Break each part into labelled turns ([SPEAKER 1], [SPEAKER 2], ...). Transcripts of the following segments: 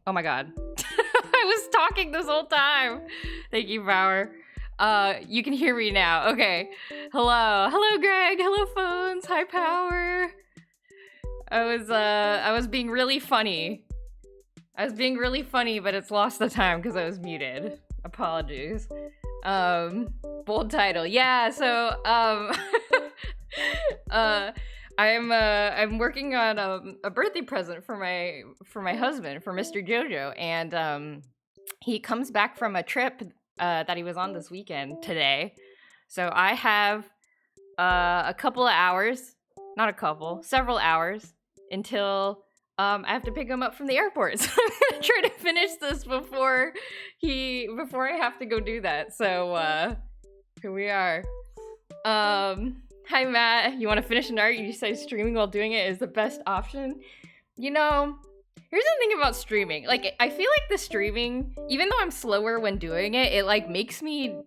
[SPEAKER 1] Oh my god. I was talking this whole time. Thank you, Bauer. You can hear me now. Okay. Hello, Greg. Hello, phones. Hi, power. I was being really funny. But it's lost the time because I was muted. Apologies. Bold title. Yeah. So, I'm working on a birthday present for my husband, for Mr. Jojo, and he comes back from a trip that he was on this weekend today. So I have a couple of hours, not a couple, several hours until I have to pick him up from the airport. So I'm gonna try to finish this before I have to go do that. So here we are. Hi Matt, you want to finish an art? You say streaming while doing it is the best option. You know, here's the thing about streaming. Like, I feel like the streaming, even though I'm slower when doing it, it like makes me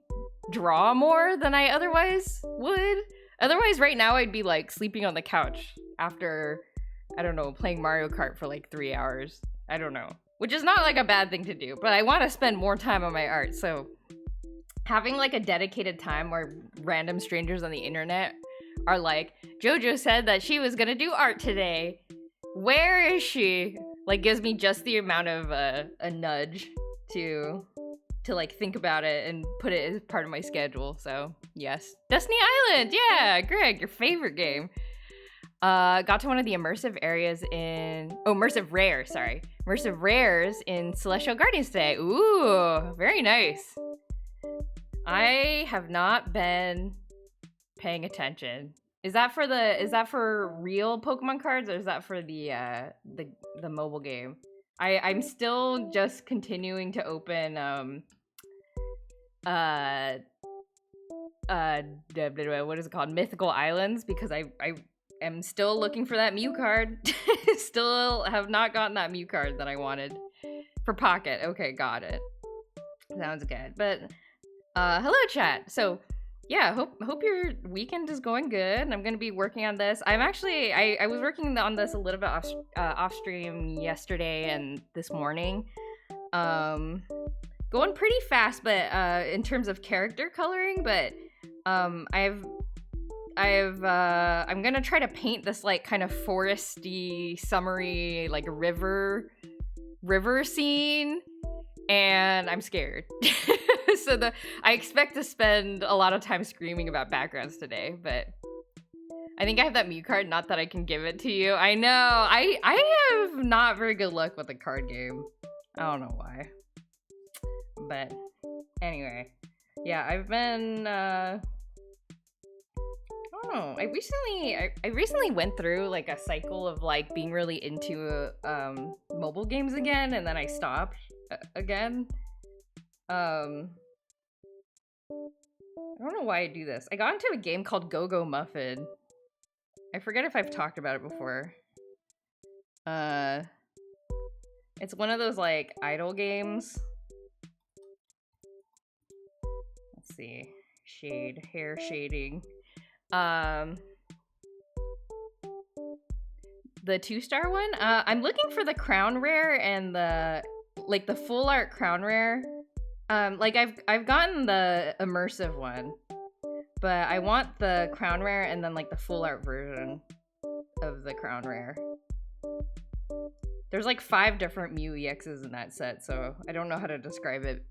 [SPEAKER 1] draw more than I otherwise would. Otherwise, right now I'd be like sleeping on the couch after, I don't know, playing Mario Kart for like 3 hours. I don't know. Which is not like a bad thing to do, but I want to spend more time on my art. So having like a dedicated time where random strangers on the internet are like, Jojo said that she was gonna do art today. Where is she? Like, gives me just the amount of a nudge to like think about it and put it as part of my schedule. So yes, Destiny Island. Yeah, Greg, your favorite game. Got to one of the immersive rares in Celestial Guardians today. Ooh, very nice. I have not been paying attention. Is that for real Pokemon cards, or is that for the mobile game? I'm still just continuing to open what is it called? Mythical Islands, because I am still looking for that Mew card. Still have not gotten that Mew card that I wanted for Pocket. Okay, got it. Sounds good. But hello chat. So yeah, hope your weekend is going good. I'm gonna be working on this. I'm actually I was working on this a little bit off stream yesterday and this morning. Going pretty fast, but in terms of character coloring. But I'm gonna try to paint this like kind of foresty, summery, like river scene, and I'm scared. So I expect to spend a lot of time screaming about backgrounds today, but I think I have that Mew card, not that I can give it to you. I know, I have not very good luck with the card game. I don't know why. But anyway, yeah, I've been, I don't know, I recently went through like a cycle of like being really into mobile games again, and then I stopped again. I don't know why I do this. I got into a game called Go-Go Muffin. I forget if I've talked about it before. It's one of those like idle games. Let's see. Hair shading. The 2-star one. I'm looking for the crown rare and the full art crown rare. Like I've gotten the immersive one, but I want the crown rare and then like the full art version of the crown rare. There's like 5 different Mew EXs in that set, so I don't know how to describe it.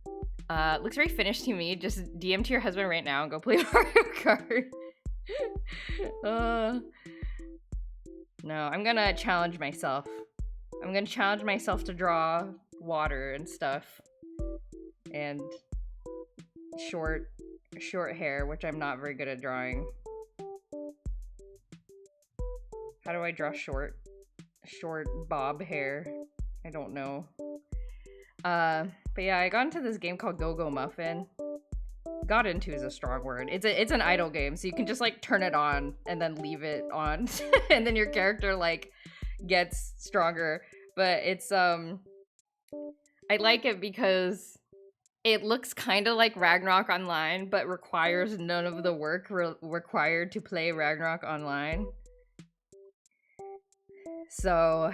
[SPEAKER 1] Looks very finished to me. Just DM to your husband right now and go play Mario Kart. No, I'm gonna challenge myself. I'm gonna challenge myself to draw water and stuff. And short hair, which I'm not very good at drawing. How do I draw short bob hair? I don't know. But yeah, I got into this game called Go-Go Muffin. Got into is a strong word. It's an idle game, so you can just like turn it on and then leave it on, and then your character like gets stronger. But it's I like it because it looks kind of like Ragnarok Online, but requires none of the work required to play Ragnarok Online. So,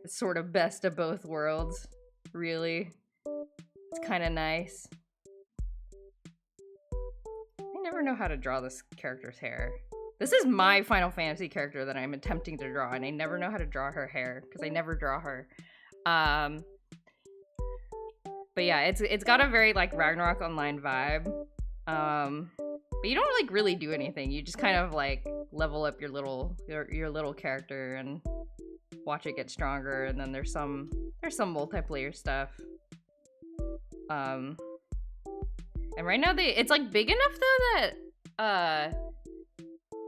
[SPEAKER 1] it's sort of best of both worlds, really. It's kind of nice. never know how to draw this character's hair. This is my Final Fantasy character that I'm attempting to draw, and I never know how to draw her hair because I never draw her. But yeah, it's got a very like Ragnarok Online vibe. But you don't like really do anything. You just kind of like level up your little character and watch it get stronger, and then there's some multiplayer stuff. And right now it's like big enough though that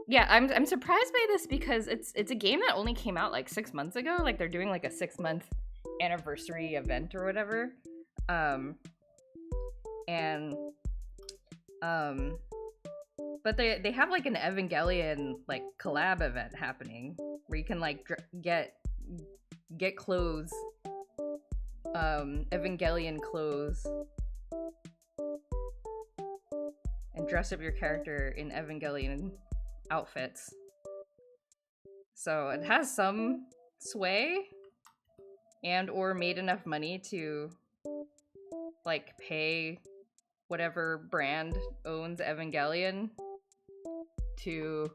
[SPEAKER 1] yeah, I'm surprised by this because it's a game that only came out like 6 months ago. Like they're doing like a 6-month anniversary event or whatever. But they have like an Evangelion like collab event happening where you can like get clothes, Evangelion clothes, and dress up your character in Evangelion outfits. So it has some sway and or made enough money to like pay whatever brand owns Evangelion to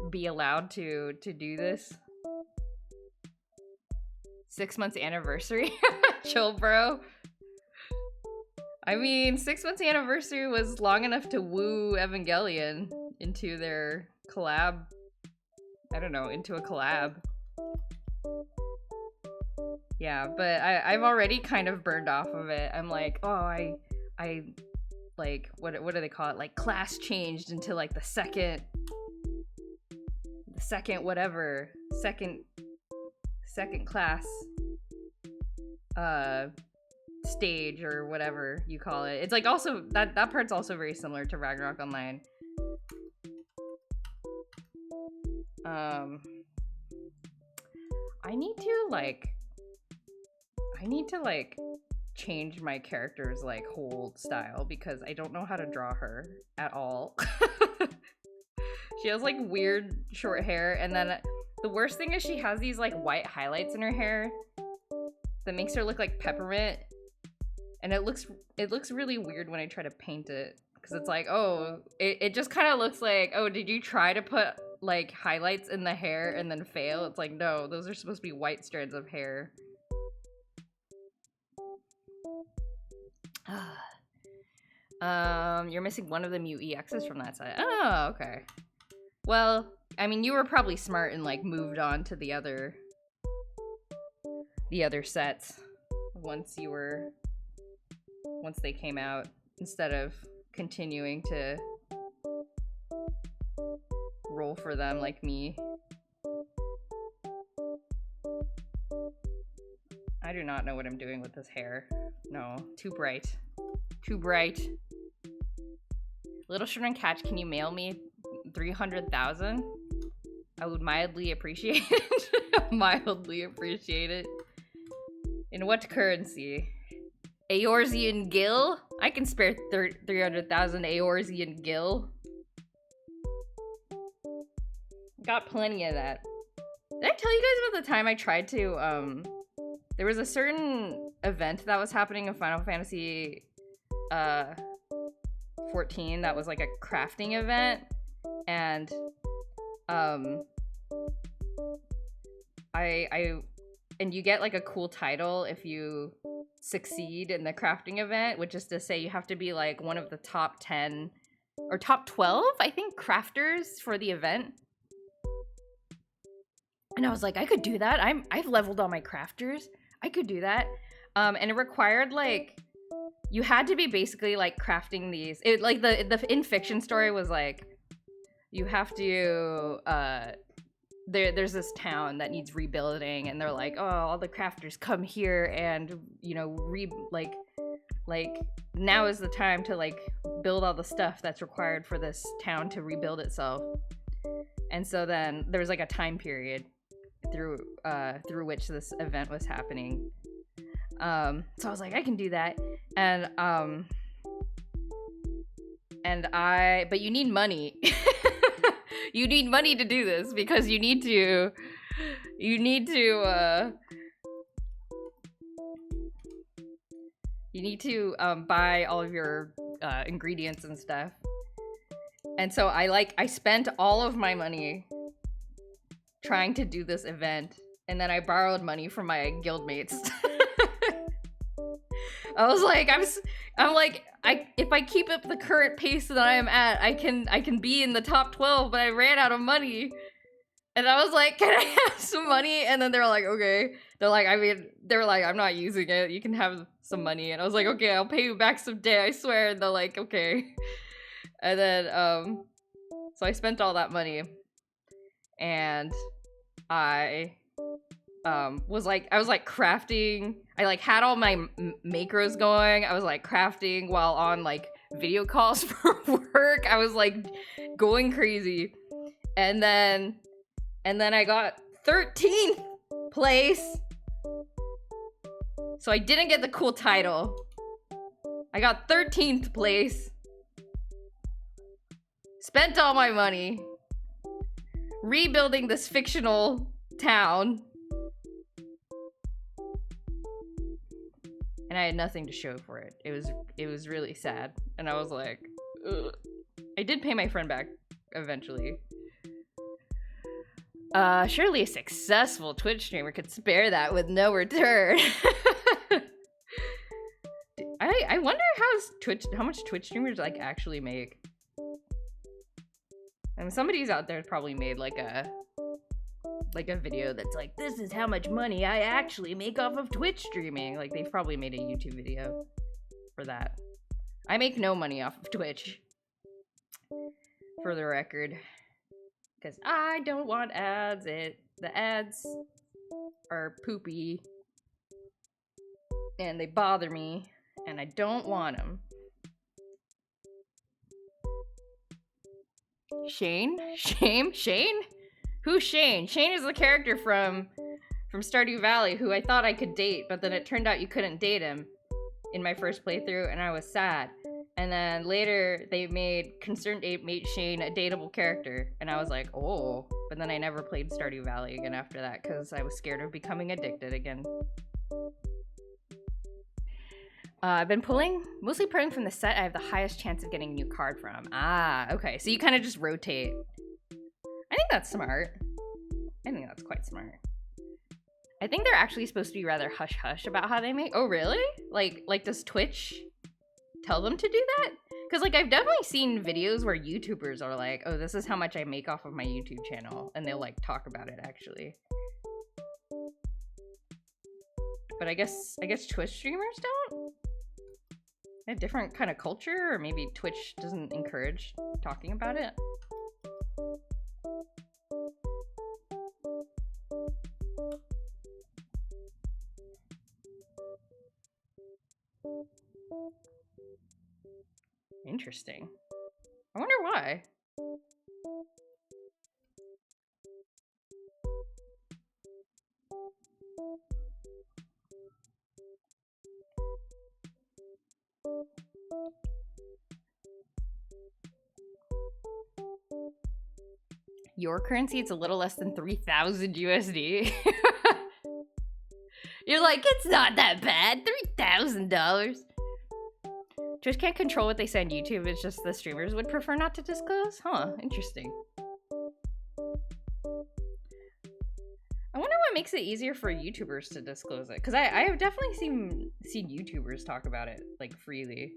[SPEAKER 1] be allowed to do this. 6 months anniversary. Chill, bro. I mean, 6 months anniversary was long enough to woo Evangelion into their collab. I don't know, into a collab. Yeah, but I've already kind of burned off of it. I'm like, oh, I like, what do they call it? Like class changed into like the second class stage or whatever you call it. It's like also that part's also very similar to Ragnarok Online. I need to change my character's like whole style because I don't know how to draw her at all. She has like weird short hair, and then the worst thing is she has these like white highlights in her hair that makes her look like peppermint, and it looks really weird when I try to paint it because it's like, oh, it just kind of looks like, oh, did you try to put like highlights in the hair and then fail? It's like, no, those are supposed to be white strands of hair. You're missing one of the Mute EXs from that side. Oh, okay. Well, I mean, you were probably smart and like moved on to the other sets once they came out instead of continuing to roll for them like me. I do not know what I'm doing with this hair. No, too bright. Too bright. Little Shrimp Catch, can you mail me 300,000? I would mildly appreciate it. Mildly appreciate it. In what currency? Eorzean Gil? I can spare 300,000 Eorzean Gil. Got plenty of that. Did I tell you guys about the time I tried to, there was a certain event that was happening in Final Fantasy 14 that was like a crafting event, and and you get like a cool title if you succeed in the crafting event, which is to say you have to be like one of the top 10 or top 12, I think, crafters for the event. And I was like, I could do that. I've leveled all my crafters. I could do that. And it required like, you had to be basically like crafting these. It like the in fiction story was like, you have to there's this town that needs rebuilding, and they're like, oh, all the crafters come here, and you know, like now is the time to like build all the stuff that's required for this town to rebuild itself. And so then there was like a time period through which this event was happening. So I was like, I can do that. But you need money. You need money to do this because you need to buy all of your ingredients and stuff. And so I spent all of my money trying to do this event, and then I borrowed money from my guildmates. I was like, I'm like, if I keep up the current pace that I am at, I can be in the top 12, but I ran out of money. And I was like, can I have some money? And then they were like, okay. They're like, I'm not using it. You can have some money. And I was like, okay, I'll pay you back someday, I swear. And they're like, okay. And then, so I spent all that money. And I was crafting. I like had all my macros going. I was like crafting while on like video calls for work. I was like going crazy. And then I got 13th place. So I didn't get the cool title. I got 13th place. Spent all my money rebuilding this fictional town. And I had nothing to show for it. It was really sad. And I was like, ugh. I did pay my friend back eventually. Surely a successful Twitch streamer could spare that with no return. I wonder how much Twitch streamers like actually make. I mean, somebody's out there probably made like a video that's like, this is how much money I actually make off of Twitch streaming. Like, they've probably made a YouTube video for that. I make no money off of Twitch, for the record, because I don't want ads. The ads are poopy and they bother me and I don't want them. Shane? Who's Shane? Shane is the character from Stardew Valley who I thought I could date, but then it turned out you couldn't date him in my first playthrough, and I was sad. And then later they made Concerned Ape made Shane a dateable character, and I was like, oh. But then I never played Stardew Valley again after that because I was scared of becoming addicted again. I've been mostly pulling from the set I have the highest chance of getting a new card from. Ah, okay. So you kind of just rotate. I think that's smart. I think that's quite smart. I think they're actually supposed to be rather hush-hush about how they make... Oh, really? Like, does Twitch tell them to do that? Because, like, I've definitely seen videos where YouTubers are like, oh, this is how much I make off of my YouTube channel. And they'll, like, talk about it, actually. But I guess Twitch streamers don't? A different kind of culture? Or maybe Twitch doesn't encourage talking about it? Interesting. I wonder why. Your currency, it's a little less than 3,000 USD. You're like, it's not that bad. $3,000. Twitch can't control what they say on YouTube. It's just the streamers would prefer not to disclose? Huh, interesting. I wonder what makes it easier for YouTubers to disclose it. Because I have definitely seen YouTubers talk about it, like, freely.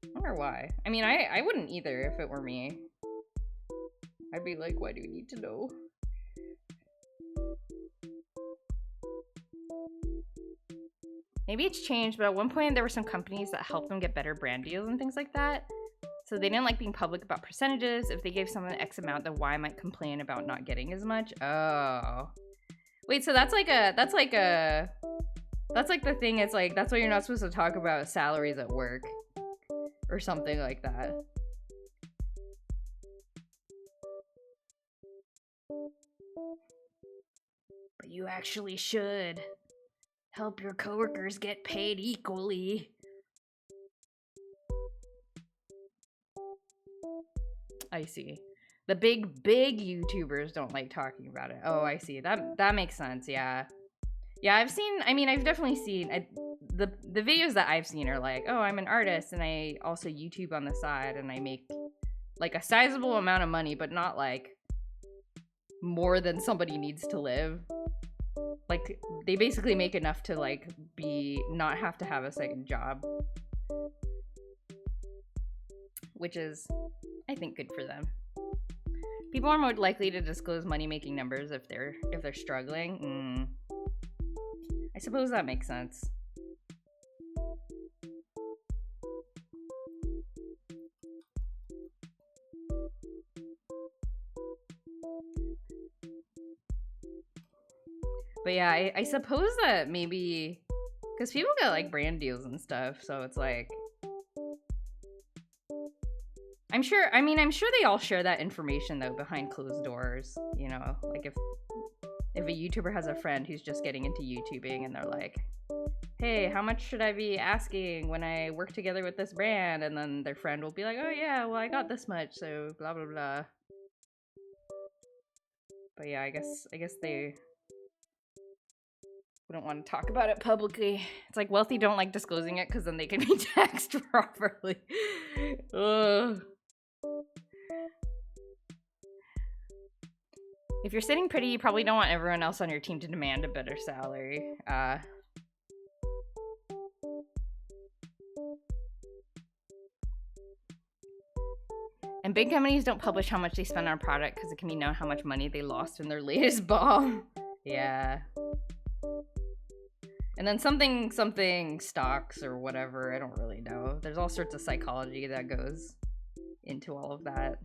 [SPEAKER 1] I wonder why. I mean, I wouldn't either if it were me. I'd be like, why do you need to know? Maybe it's changed, but at one point there were some companies that helped them get better brand deals and things like that. So they didn't like being public about percentages. If they gave someone X amount, then Y might complain about not getting as much. Oh. Wait, so that's like the thing, it's like, that's why you're not supposed to talk about salaries at work. Or something like that. But you actually should. Help your coworkers get paid equally. I see. The big YouTubers don't like talking about it. Oh, I see. That makes sense, yeah. Yeah, I've definitely seen the videos that I've seen are like, oh, I'm an artist and I also YouTube on the side and I make like a sizable amount of money, but not like more than somebody needs to live. Like they basically make enough to like not have to have a second job, which is, I think, good for them. People are more likely to disclose money-making numbers if they're struggling. I suppose that makes sense. But yeah, I suppose that maybe because people get like brand deals and stuff, so it's like I'm sure they all share that information though behind closed doors, you know, like if a YouTuber has a friend who's just getting into YouTubing and they're like, hey, how much should I be asking when I work together with this brand? And then their friend will be like, oh yeah, well I got this much, so blah blah blah. But yeah, I guess they wouldn't want to talk about it publicly. It's like wealthy don't like disclosing it because then they can be taxed properly. Ugh. If you're sitting pretty, you probably don't want everyone else on your team to demand a better salary. And big companies don't publish how much they spend on a product because it can be known how much money they lost in their latest bomb. Yeah. And then something stocks or whatever, I don't really know. There's all sorts of psychology that goes into all of that.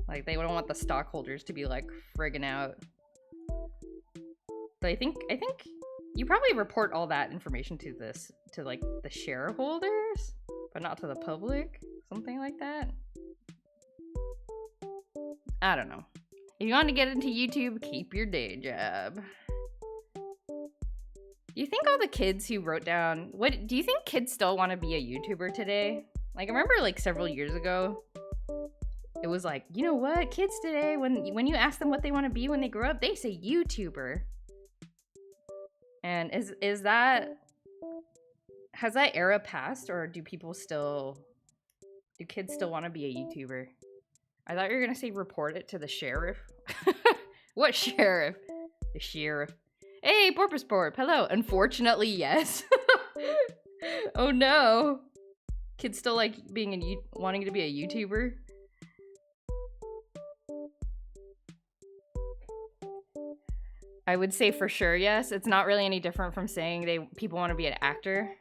[SPEAKER 1] Like, they don't want the stockholders to be, like, friggin' out. But I think you probably report all that information to, like, the shareholders, but not to the public. Something like that. I don't know. If you want to get into YouTube, keep your day job. Do you think all the kids who wrote down... do you think kids still want to be a YouTuber today? Like, I remember, like, several years ago, it was like, you know what? Kids today, when you ask them what they want to be when they grow up, they say YouTuber. And is that... has that era passed, or do kids still want to be a YouTuber? I thought you were going to say report it to the sheriff. What sheriff? The sheriff. Hey, Porpoisport, hello. Unfortunately, yes. Oh no. Kids still like wanting to be a YouTuber? I would say for sure yes. It's not really any different from saying people want to be an actor.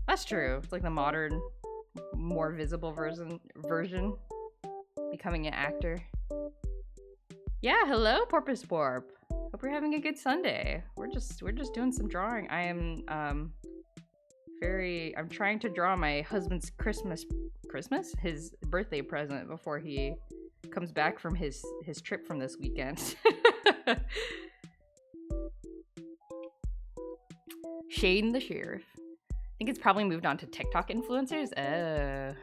[SPEAKER 1] That's true. It's like the modern, more visible version. Becoming an actor. Yeah, hello, Porpoisporp. Hope you're having a good Sunday. We're just doing some drawing. I am I'm trying to draw my husband's his birthday present before he comes back from his trip from this weekend. Shane the Sheriff. I think it's probably moved on to TikTok influencers.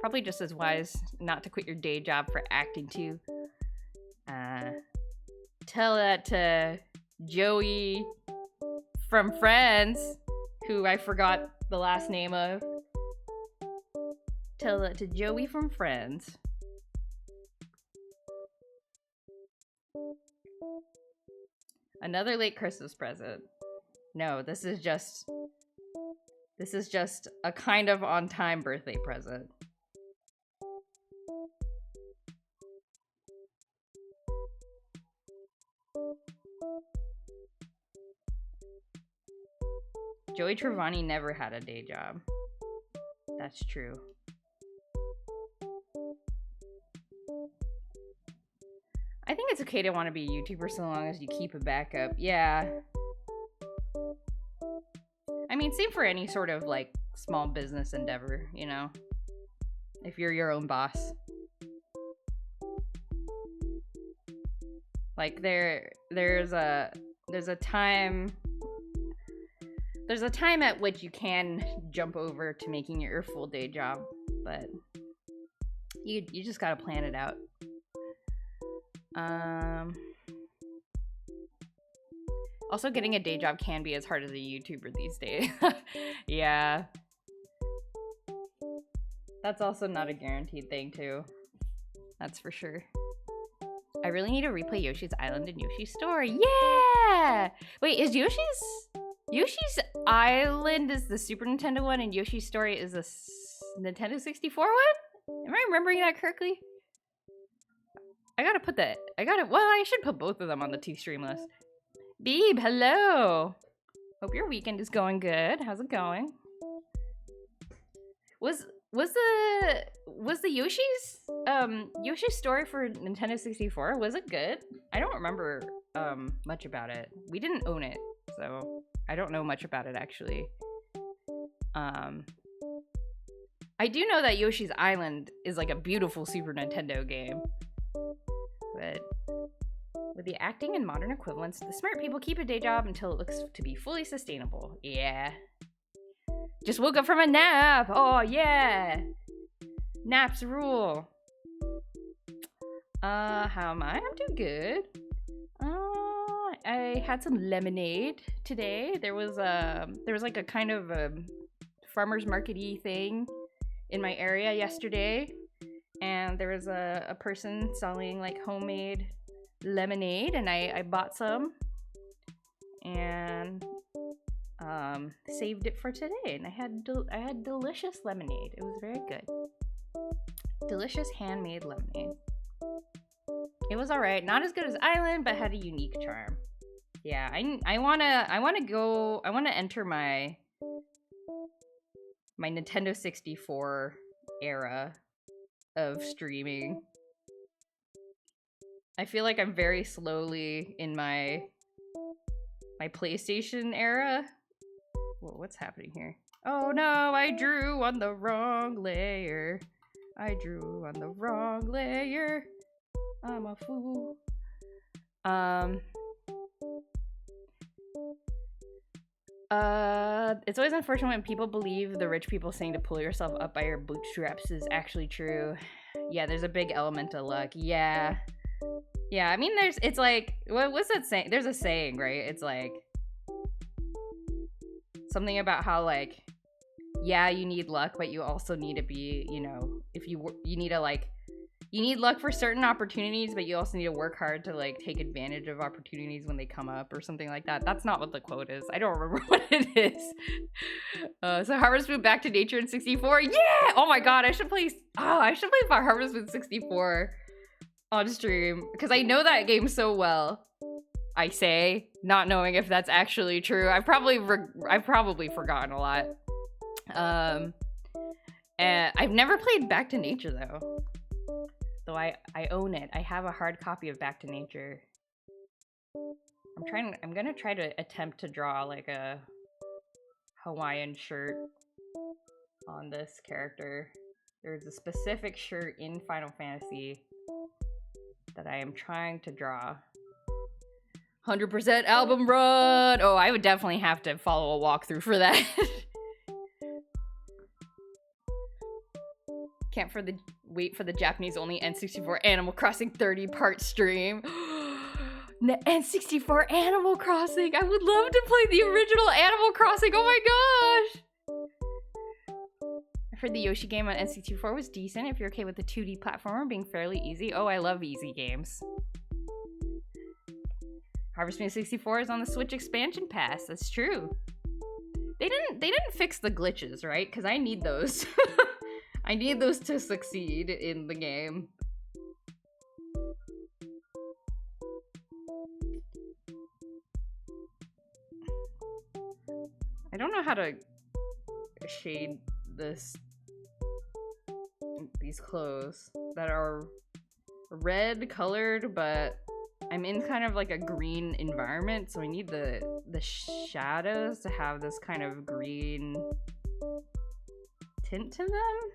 [SPEAKER 1] Probably just as wise not to quit your day job for acting too. Tell that to Joey from Friends, who I forgot the last name of. Tell that to Joey from Friends. Another late Christmas present. No, this is just a kind of on-time birthday present. Joey Trevani never had a day job. That's true. I think it's okay to want to be a YouTuber so long as you keep a backup. Yeah. I mean, same for any sort of, like, small business endeavor, you know? If you're your own boss. Like, there's a time at which you can jump over to making it your full day job, but you just gotta plan it out. Also, getting a day job can be as hard as a YouTuber these days. Yeah. That's also not a guaranteed thing, too. That's for sure. I really need to replay Yoshi's Island and Yoshi's Story. Yeah! Wait, is Yoshi's Island is the Super Nintendo one and Yoshi's Story is the Nintendo 64 one? Am I remembering that correctly? Well, I should put both of them on the T-Stream list. Beeb, hello! Hope your weekend is going good. How's it going? Was the Yoshi's Story for Nintendo 64, was it good? I don't remember much about it. We didn't own it, so I don't know much about it actually. I do know that Yoshi's Island is like a beautiful Super Nintendo game. But with the acting and modern equivalents, the smart people keep a day job until it looks to be fully sustainable. Yeah. Just woke up from a nap. Oh, yeah. Naps rule. How am I? I'm doing good. I had some lemonade today. There was like a kind of a farmer's market-y thing in my area yesterday. And there was a person selling like homemade lemonade, and I bought some and saved it for today, and I had delicious lemonade. It was very good. Delicious handmade lemonade. It was all right. Not as good as Island, but had a unique charm. Yeah, I want to enter my Nintendo 64 era of streaming. I feel like I'm very slowly in my PlayStation era. Whoa, what's happening here? Oh no, I drew on the wrong layer. I drew on the wrong layer. I'm a fool. It's always unfortunate when people believe the rich people saying to pull yourself up by your bootstraps is actually true. Yeah, there's a big element of luck. Yeah. Yeah, I mean, it's like, what's that saying? There's a saying, right? It's like, something about how, like, yeah, you need luck, but you also need to be, you know, you need luck for certain opportunities, but you also need to work hard to, like, take advantage of opportunities when they come up or something like that. That's not what the quote is. I don't remember what it is. So Harvest Moon Back to Nature in 64. Yeah! Oh my god, I should play Harvest Moon 64 on stream, because I know that game so well. I say, not knowing if that's actually true. I've probably forgotten a lot. And I've never played Back to Nature though. Though I own it. I have a hard copy of Back to Nature. I'm gonna try to attempt to draw like a Hawaiian shirt on this character. There's a specific shirt in Final Fantasy that I am trying to draw. 100% album run! Oh, I would definitely have to follow a walkthrough for that. Can't wait for the Japanese only N64 Animal Crossing 30-part stream. N64 Animal Crossing! I would love to play the original Animal Crossing! Oh my gosh! I heard the Yoshi game on N64 was decent if you're okay with the 2D platformer being fairly easy. Oh, I love easy games. Harvest Moon 64 is on the Switch expansion pass. That's true. They didn't fix the glitches, right? Because I need those. I need those to succeed in the game. I don't know how to shade these clothes that are red colored, but I'm in kind of like a green environment, so I need the shadows to have this kind of green tint to them.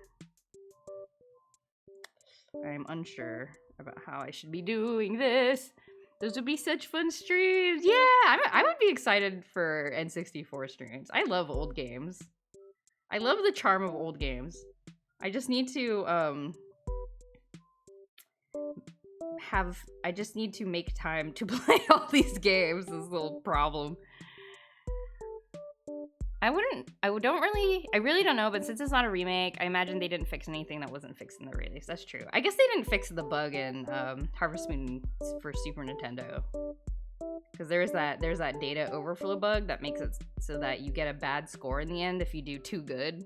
[SPEAKER 1] I'm unsure about how I should be doing this. Those would be such fun streams. Yeah, I would be excited for N64 streams. I love old games. I love the charm of old games. I just need to just need to make time to play all these games. This is a little problem. I really don't know, but since it's not a remake, I imagine they didn't fix anything that wasn't fixed in the release. That's true. I guess they didn't fix the bug in Harvest Moon for Super Nintendo. Because there's that data overflow bug that makes it so that you get a bad score in the end if you do too good.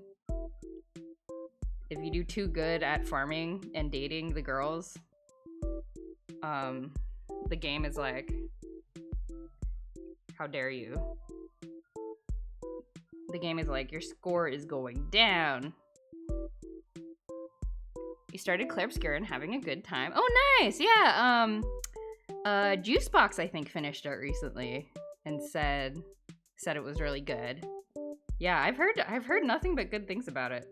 [SPEAKER 1] If you do too good at farming and dating the girls, the game is like, how dare you? The game is like, your score is going down. You started Claire Obscura and having a good time. Oh, nice! Yeah, Juicebox, I think, finished it recently and said it was really good. Yeah, I've heard nothing but good things about it.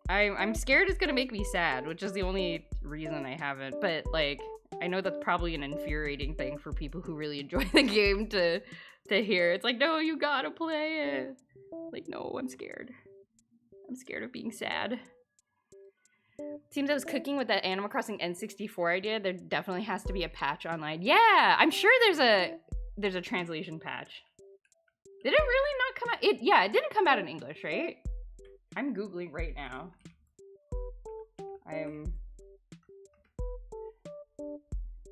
[SPEAKER 1] I'm scared it's gonna make me sad, which is the only reason I haven't. But like, I know that's probably an infuriating thing for people who really enjoy the game to hear. It's like, no, you gotta play it. Like, no, I'm scared. I'm scared of being sad. Seems I was cooking with that Animal Crossing N64 idea. There definitely has to be a patch online. Yeah, I'm sure there's a translation patch. Did it really not come out? Yeah, it didn't come out in English, right? I'm Googling right now.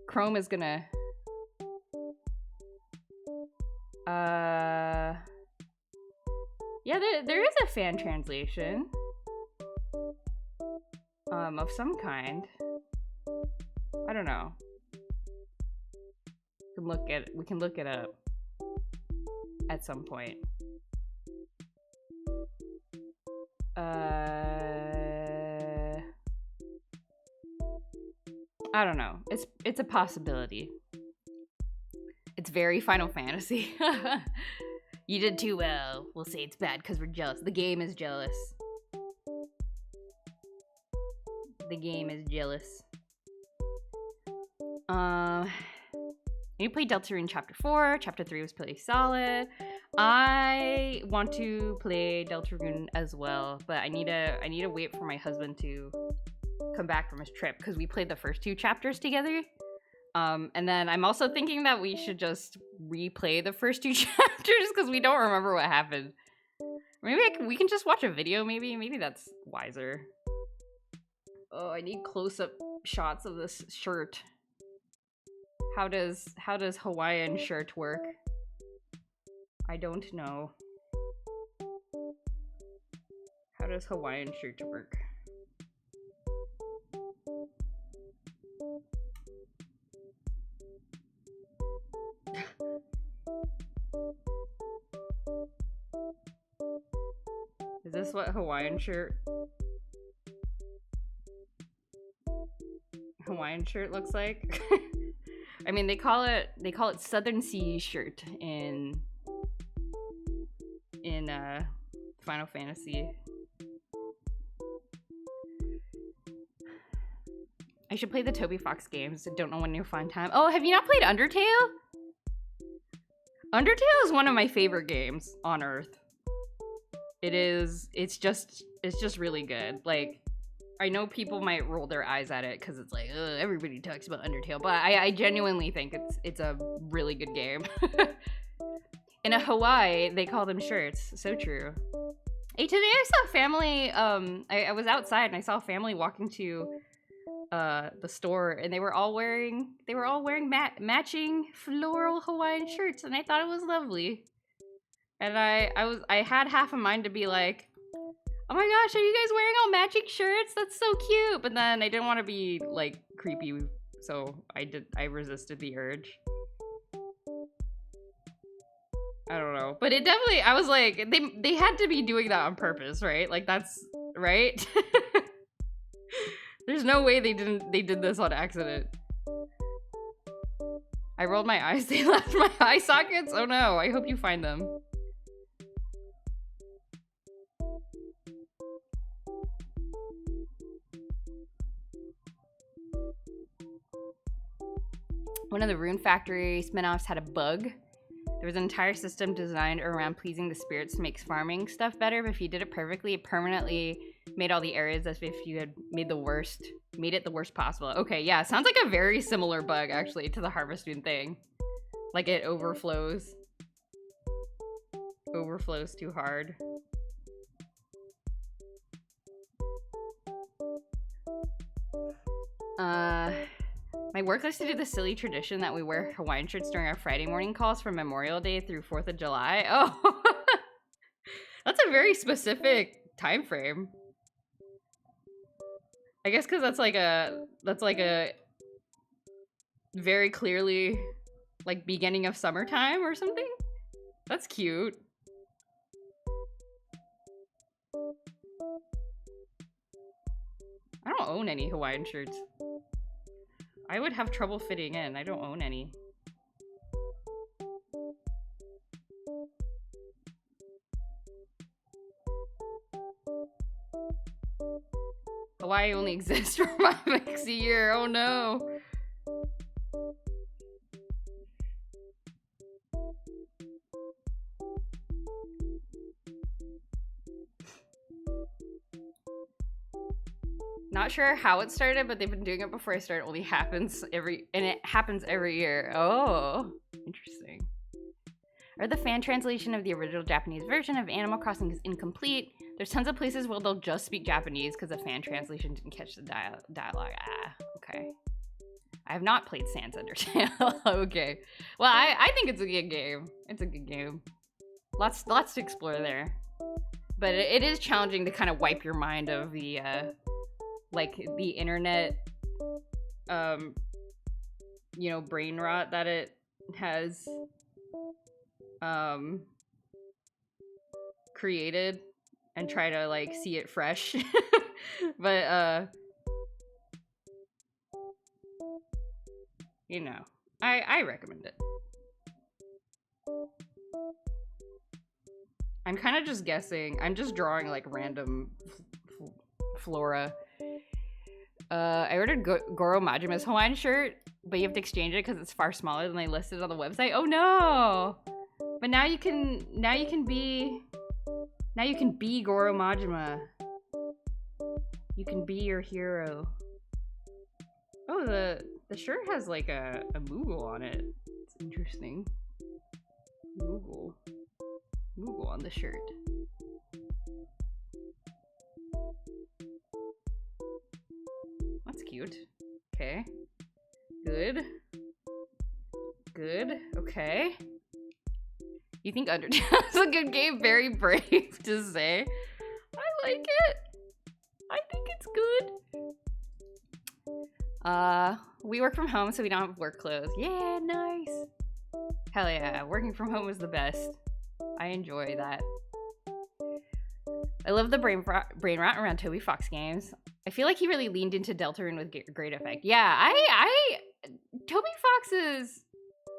[SPEAKER 1] Chrome is gonna... Yeah, there is a fan translation. Of some kind. I don't know. We can look it up at some point. I don't know. It's a possibility. It's very Final Fantasy. You did too well. We'll say it's bad because we're jealous. The game is jealous. The game is jealous. You played Deltarune Chapter 4. Chapter 3 was pretty solid. I want to play Deltarune as well, but I need to wait for my husband to come back from his trip because we played the first 2 chapters together. And then I'm also thinking that we should just replay the first 2 chapters because we don't remember what happened. Maybe we can just watch a video. Maybe that's wiser. Oh, I need close-up shots of this shirt. How does Hawaiian shirt work? I don't know. How does Hawaiian shirt work? Is this what Hawaiian shirt looks like? I mean, they call it Southern Sea shirt in Final Fantasy. I should play the Toby Fox games. I don't know when you'll find time. Oh, have you not played Undertale? Undertale is one of my favorite games on Earth. It's just really good. Like, I know people might roll their eyes at it because it's like, ugh, everybody talks about Undertale, but I genuinely think it's a really good game. In Hawaii, they call them shirts. So true. Hey, today I saw family. I was outside and I saw a family walking to the store, and they were all wearing matching floral Hawaiian shirts, and I thought it was lovely. And I had half a mind to be like, oh my gosh, are you guys wearing all matching shirts? That's so cute. But then I didn't want to be like creepy, so I resisted the urge. I don't know. But it definitely, I was like, they had to be doing that on purpose, right? Like, that's right. There's no way they did this on accident. I rolled my eyes, they left my eye sockets? Oh no, I hope you find them. One of the Rune Factory spin-offs had a bug There was an entire system designed around pleasing the spirits to make farming stuff better, but if you did it perfectly, it permanently made all the areas as if you had made it the worst possible. Okay, yeah, sounds like a very similar bug, actually, to the Harvest Moon thing. Like, it overflows. Overflows too hard. My work likes to do the silly tradition that we wear Hawaiian shirts during our Friday morning calls from Memorial Day through 4th of July. Oh, that's a very specific time frame. I guess because that's like a very clearly like beginning of summertime or something. That's cute. I don't own any Hawaiian shirts. I would have trouble fitting in. I don't own any. Hawaii only exists for 5 weeks a year. Oh no. Not sure how it started, but they've been doing it before I started. It only happens it happens every year. Oh, interesting. Or the fan translation of the original Japanese version of Animal Crossing is incomplete. There's tons of places where they'll just speak Japanese because the fan translation didn't catch the dialogue. Ah, okay. I have not played Sans Undertale. Okay. Well, I think it's a good game. It's a good game. Lots to explore there. But it is challenging to kind of wipe your mind of the like the internet you know, brain rot that it has created and try to like see it fresh. But you know, I recommend it. I'm kind of just guessing. I'm just drawing like random flora. I ordered Goro Majima's Hawaiian shirt, but you have to exchange it because it's far smaller than they listed on the website. Oh no! But now you can be Goro Majima. You can be your hero. Oh, the shirt has like a Moogle on it. It's interesting. Moogle on the shirt. That's cute. Okay. Good. Okay. You think Undertale is a good game? Very brave to say. I like it. I think it's good. We work from home, so we don't have work clothes. Yeah, nice. Hell yeah, working from home is the best. I enjoy that. I love the brain rot around Toby Fox games. I feel like he really leaned into Deltarune with great effect. Yeah, Toby Fox is,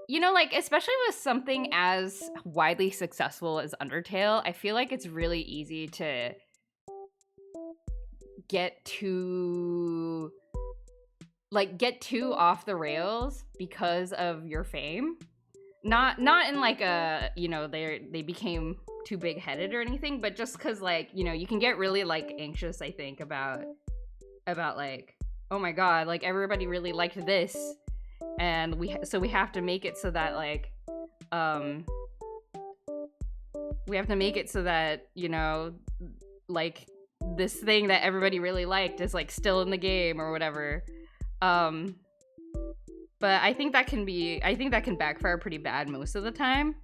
[SPEAKER 1] you know, like, especially with something as widely successful as Undertale, I feel like it's really easy to get too off the rails because of your fame. Not in like a, you know, they became too big-headed or anything, but just because, like, you know, you can get really like anxious, I think, about like, oh my god, like everybody really liked this, and we have to make it so that like we have to make it so that, you know, like this thing that everybody really liked is like still in the game or whatever. But I think that can backfire pretty bad most of the time.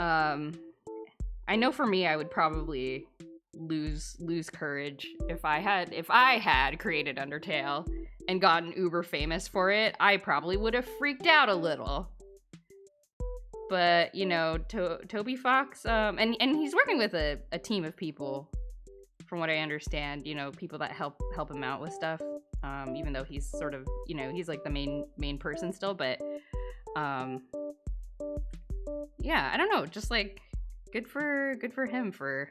[SPEAKER 1] I know for me, I would probably lose courage if I had created Undertale and gotten uber famous for it. I probably would have freaked out a little. But, you know, Toby Fox, and he's working with a team of people, from what I understand, you know, people that help him out with stuff. Even though he's sort of, you know, he's like the main person still, but yeah, I don't know, just like good for him for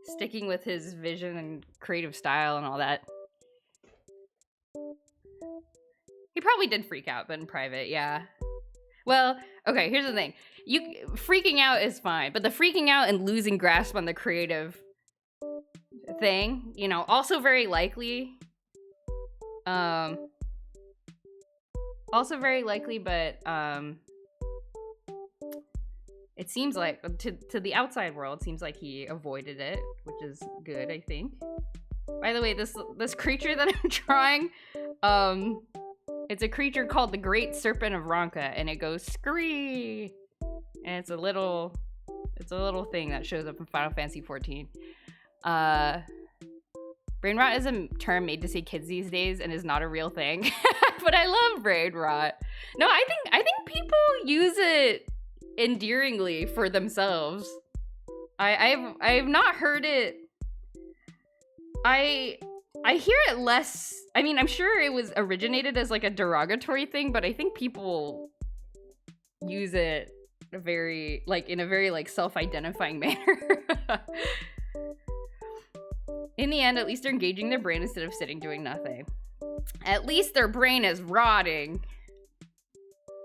[SPEAKER 1] sticking with his vision and creative style and all that. He probably did freak out, but in private, yeah. Well, Okay, here's the thing. Freaking out is fine, but the freaking out and losing grasp on the creative thing, you know, also very likely. Also very likely, but it seems like to the outside world, seems like he avoided it, which is good, I think. By the way, this creature that I'm drawing, it's a creature called the Great Serpent of Ronka, and it goes scree, and it's a little thing that shows up in Final Fantasy XIV. Brain rot is a term made to say kids these days and is not a real thing. But I love brain rot. No, I think people use it endearingly for themselves. I've not heard it. I hear it less. I mean, I'm sure it was originated as like a derogatory thing, but I think people use it in a very self-identifying manner. In the end, at least they're engaging their brain instead of sitting doing nothing. At least their brain is rotting.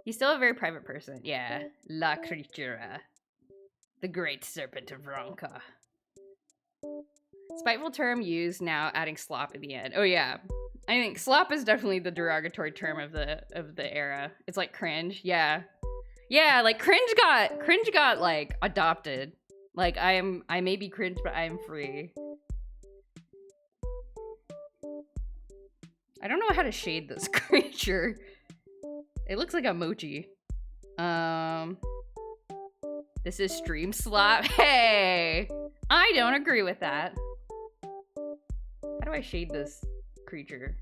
[SPEAKER 1] He's still a very private person. Yeah. La Creatura. The Great Serpent of Ronka. Spiteful term used now, adding slop at the end. Oh yeah. I think slop is definitely the derogatory term of the era. It's like cringe. Yeah. Yeah, like cringe got like adopted. Like I may be cringe, but I am free. I don't know how to shade this creature. It looks like a mochi. This is stream slop. Hey! I don't agree with that. How do I shade this creature?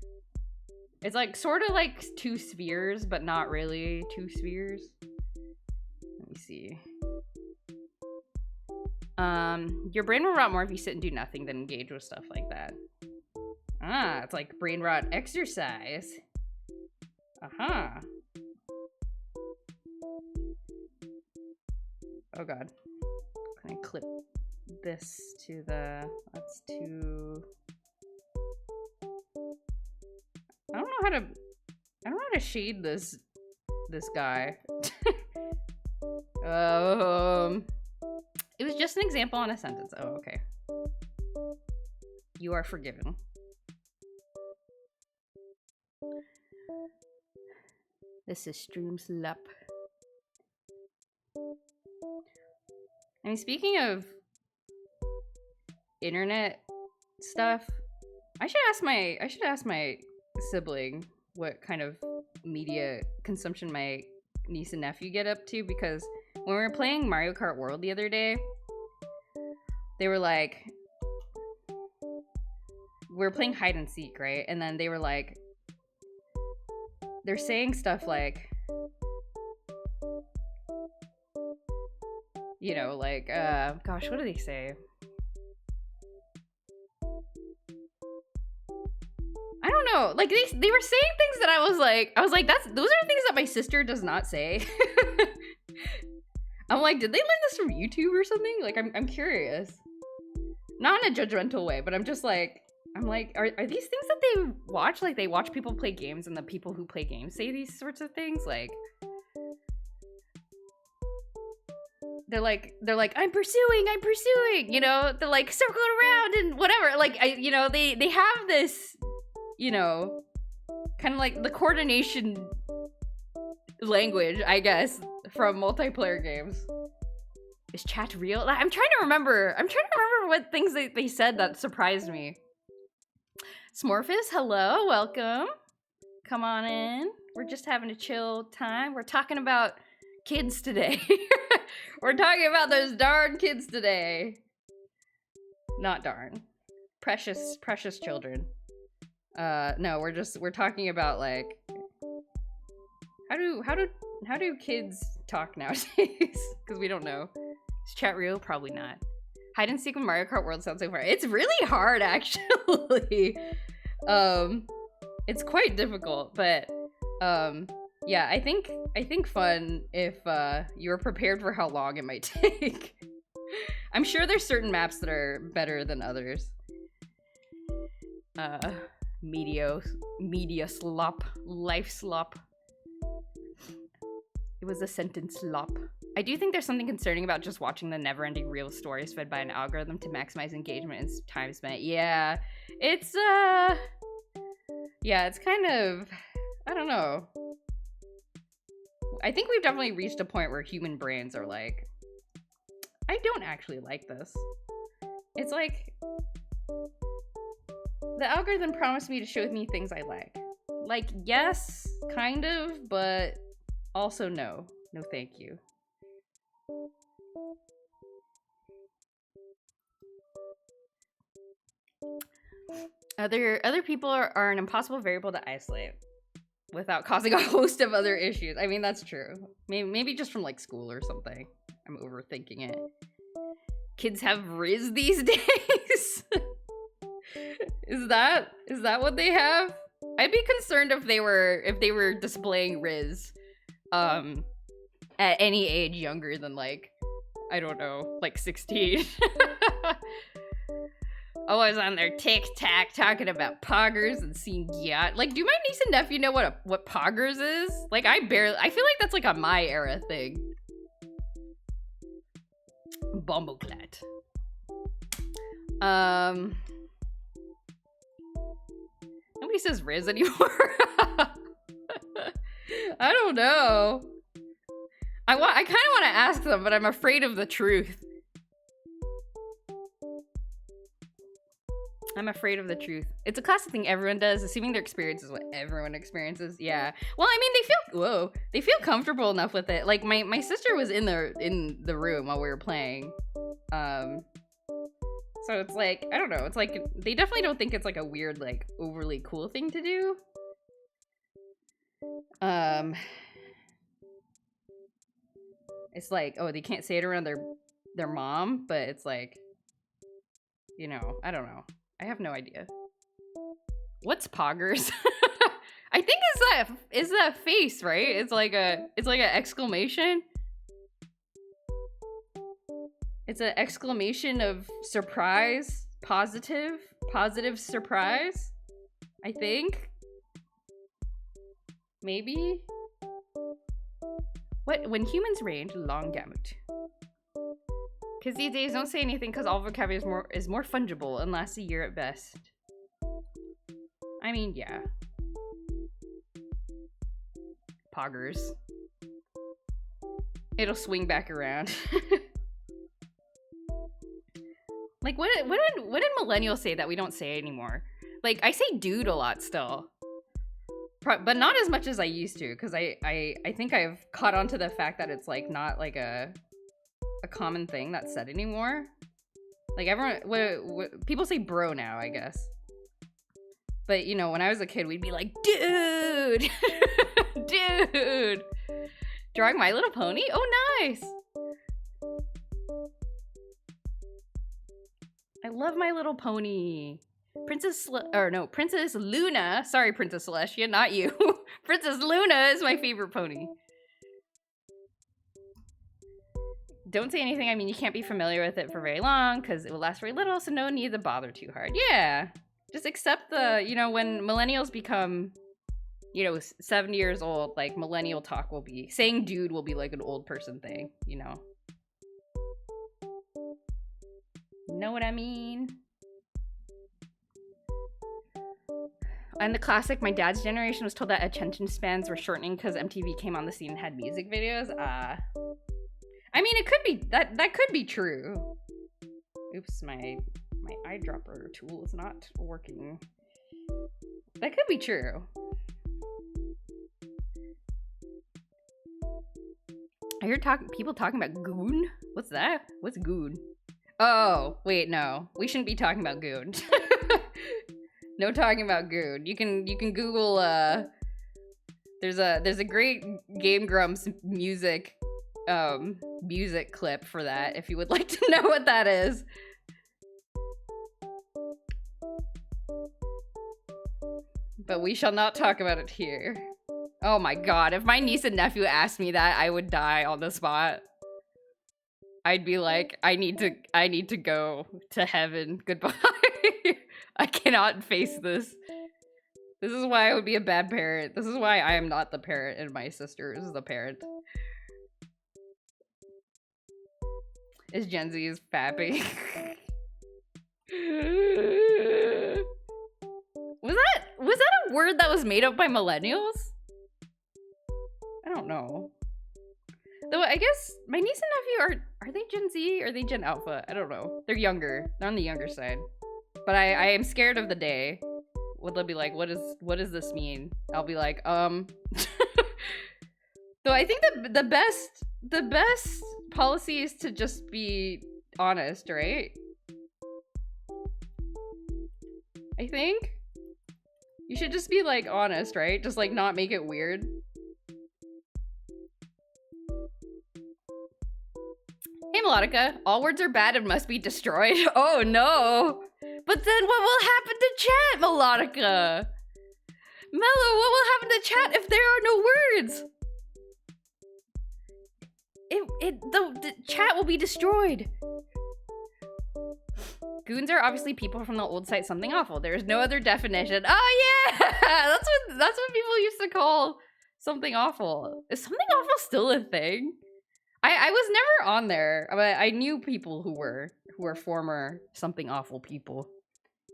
[SPEAKER 1] It's like sort of like two spheres, but not really two spheres. Let me see. Your brain will rot more if you sit and do nothing than engage with stuff like that. Ah, it's like brain rot exercise. Uh-huh. Oh god. Can I clip this to the... That's too... I don't know how to shade this guy. It was just an example on a sentence. Oh, okay. You are forgiven. This is stream slap. I mean, speaking of internet stuff, I should ask my sibling what kind of media consumption my niece and nephew get up to, because when we were playing Mario Kart World the other day, they were like, we were playing hide and seek, right? And then they were like, they're saying stuff like, you know, like, gosh, what do they say? I don't know. Like, they were saying things that I was like, those are things that my sister does not say. I'm like, did they learn this from YouTube or something? Like, I'm curious. Not in a judgmental way, but I'm just like, are these things that they watch? Like, they watch people play games and the people who play games say these sorts of things? Like, they're like, I'm pursuing, you know? They're like, circling around and whatever. Like, you know, they have this, you know, kind of like the coordination language, I guess, from multiplayer games. Is chat real? I'm trying to remember what things they said that surprised me. Smorphus, hello, welcome. Come on in. We're just having a chill time. We're talking about kids today. We're talking about those darn kids today. Not darn. Precious children. No, we're talking about like how do kids talk nowadays? Because we don't know. Is chat real? Probably not. Hide and seek in Mario Kart World sounds so far. It's really hard, actually. It's quite difficult, but yeah, I think fun if you're prepared for how long it might take. I'm sure there's certain maps that are better than others. Media slop, life slop. It was a sentence slop. I do think there's something concerning about just watching the never-ending reel of stories fed by an algorithm to maximize engagement and time spent. Yeah, it's it's kind of, I don't know. I think we've definitely reached a point where human brains are like, I don't actually like this. It's like, the algorithm promised me to show me things I like. Like, yes, kind of, but also no. No, thank you. Other people are an impossible variable to isolate without causing a host of other issues. I mean, that's true. Maybe just from like school or something. I'm overthinking it. Kids have Riz these days. Is that what they have? I'd be concerned if they were displaying Riz at any age younger than like, I don't know, like 16. Always on their TikTok talking about poggers and seeing yacht. Like, do my niece and nephew know what poggers is? Like, I feel like that's like a my era thing. Bumbleclat. Nobody says Riz anymore. I don't know. I kind of want to ask them, but I'm afraid of the truth. I'm afraid of the truth. It's a classic thing everyone does, assuming their experience is what everyone experiences. Yeah. Well, I mean, they feel comfortable enough with it. Like my sister was in the room while we were playing. So it's like, I don't know. It's like they definitely don't think it's like a weird, like overly cool thing to do. It's like, oh, they can't say it around their mom, but it's like, you know, I don't know. I have no idea. What's poggers? I think is that face, right? It's like an exclamation. It's an exclamation of surprise, positive surprise. I think. Maybe. What when humans range long gamut. Because these days, don't say anything because all vocabulary is more fungible and lasts a year at best. I mean, yeah. Poggers. It'll swing back around. Like, what did millennials say that we don't say anymore? Like, I say dude a lot still. But not as much as I used to, because I think I've caught on to the fact that it's, like, not, like, a common thing that's said anymore. Like everyone, what people say bro now, I guess. But you know, when I was a kid, we'd be like, dude, dude. Drawing My Little Pony? Oh, nice. I love My Little Pony. Princess Luna. Sorry, Princess Celestia, not you. Princess Luna is my favorite pony. Don't say anything. I mean, you can't be familiar with it for very long because it will last very little, so no need to bother too hard. Yeah. Just accept you know, when millennials become, you know, 70 years old, like, millennial talk will be, saying dude will be like an old person thing, you know? Know what I mean? And the classic, my dad's generation was told that attention spans were shortening because MTV came on the scene and had music videos. I mean, it could be that could be true. Oops, my eyedropper tool is not working. That could be true. I hear people talking about goon. What's that? What's goon? Oh, wait, no. We shouldn't be talking about goon. No talking about goon. You can Google there's a great Game Grumps music clip for that if you would like to know what that is. But we shall not talk about it here. Oh my god, if my niece and nephew asked me that, I would die on the spot. I'd be like, I need to go to heaven. Goodbye. I cannot face this. This is why I would be a bad parent. This is why I am not the parent and my sister is the parent. Is Gen Z is fapping. Was that a word that was made up by millennials? I don't know. Though I guess my niece and nephew are they Gen Z or are they Gen Alpha? I don't know. They're younger. They're on the younger side. But I am scared of the day. What they'll be like, what does this mean? I'll be like, Though I think the best policy is to just be honest, right? I think you should just be like honest, right? Just like not make it weird. Hey Melodica, all words are bad and must be destroyed. Oh no! But then what will happen to chat, Melodica? Mello, what will happen to chat if there are no words? The chat will be destroyed. Goons are obviously people from the old site Something Awful. There is no other definition. Oh yeah! That's what people used to call Something Awful. Is Something Awful still a thing? I was never on there, but I knew people who were former Something Awful people.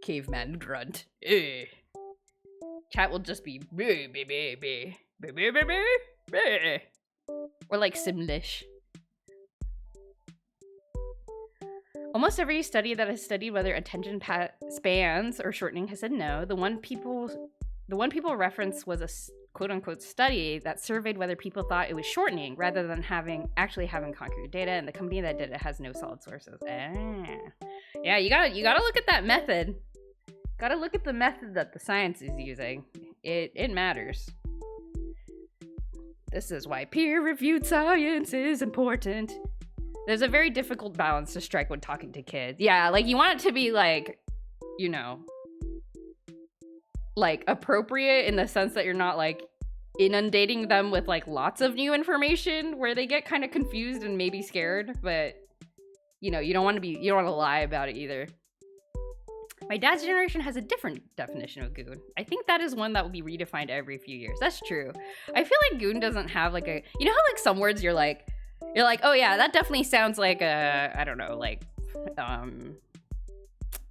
[SPEAKER 1] Caveman grunt. Chat will just be or like Simlish. Almost every study that has studied whether attention spans or shortening has said no. The one people reference was a quote-unquote study that surveyed whether people thought it was shortening rather than actually having concrete data, and the company that did it has no solid sources. Yeah, you gotta look at that method. Gotta look at the method that the science is using. It matters. This is why peer-reviewed science is important. There's a very difficult balance to strike when talking to kids. Yeah, like you want it to be like, you know, like appropriate in the sense that you're not like inundating them with like lots of new information where they get kind of confused and maybe scared, but you know, you don't want to lie about it either. My dad's generation has a different definition of goon. I think that is one that will be redefined every few years. That's true. I feel like goon doesn't have like a, you know how like some words you're like, oh yeah, that definitely sounds like a, I don't know, like, I'm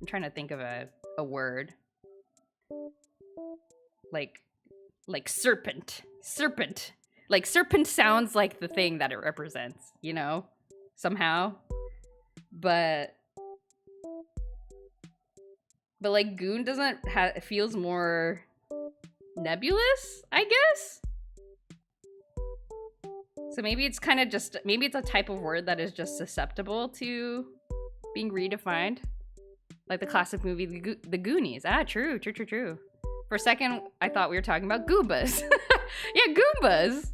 [SPEAKER 1] trying to think of a word. Like serpent. Like serpent sounds like the thing that it represents, you know, somehow. But like goon doesn't it feels more nebulous, I guess. So maybe it's kind of just, maybe it's a type of word that is just susceptible to being redefined. Like the classic movie, The Goonies. Ah, true. For a second, I thought we were talking about Goombas. Yeah, Goombas.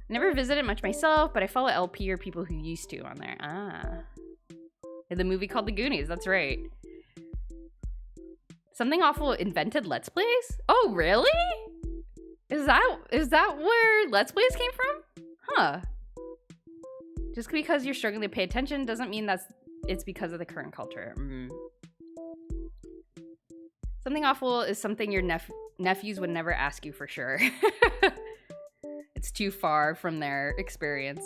[SPEAKER 1] Never visited much myself, but I follow LP or people who used to on there. Ah. In the movie called The Goonies, that's right. Something Awful invented Let's Plays? Oh, really? Is that where Let's Plays came from? Huh. Just because you're struggling to pay attention doesn't mean it's because of the current culture. Something Awful is something your nephews would never ask you for sure. It's too far from their experience.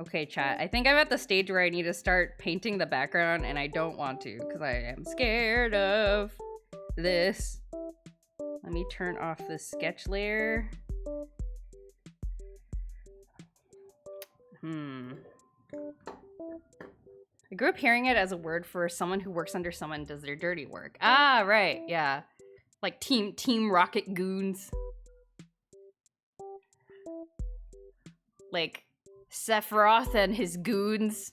[SPEAKER 1] Okay, chat. I think I'm at the stage where I need to start painting the background, and I don't want to because I am scared of this. Let me turn off the sketch layer. I grew up hearing it as a word for someone who works under someone and does their dirty work. Ah, right, yeah. Like Team Rocket goons. Like Sephiroth and his goons.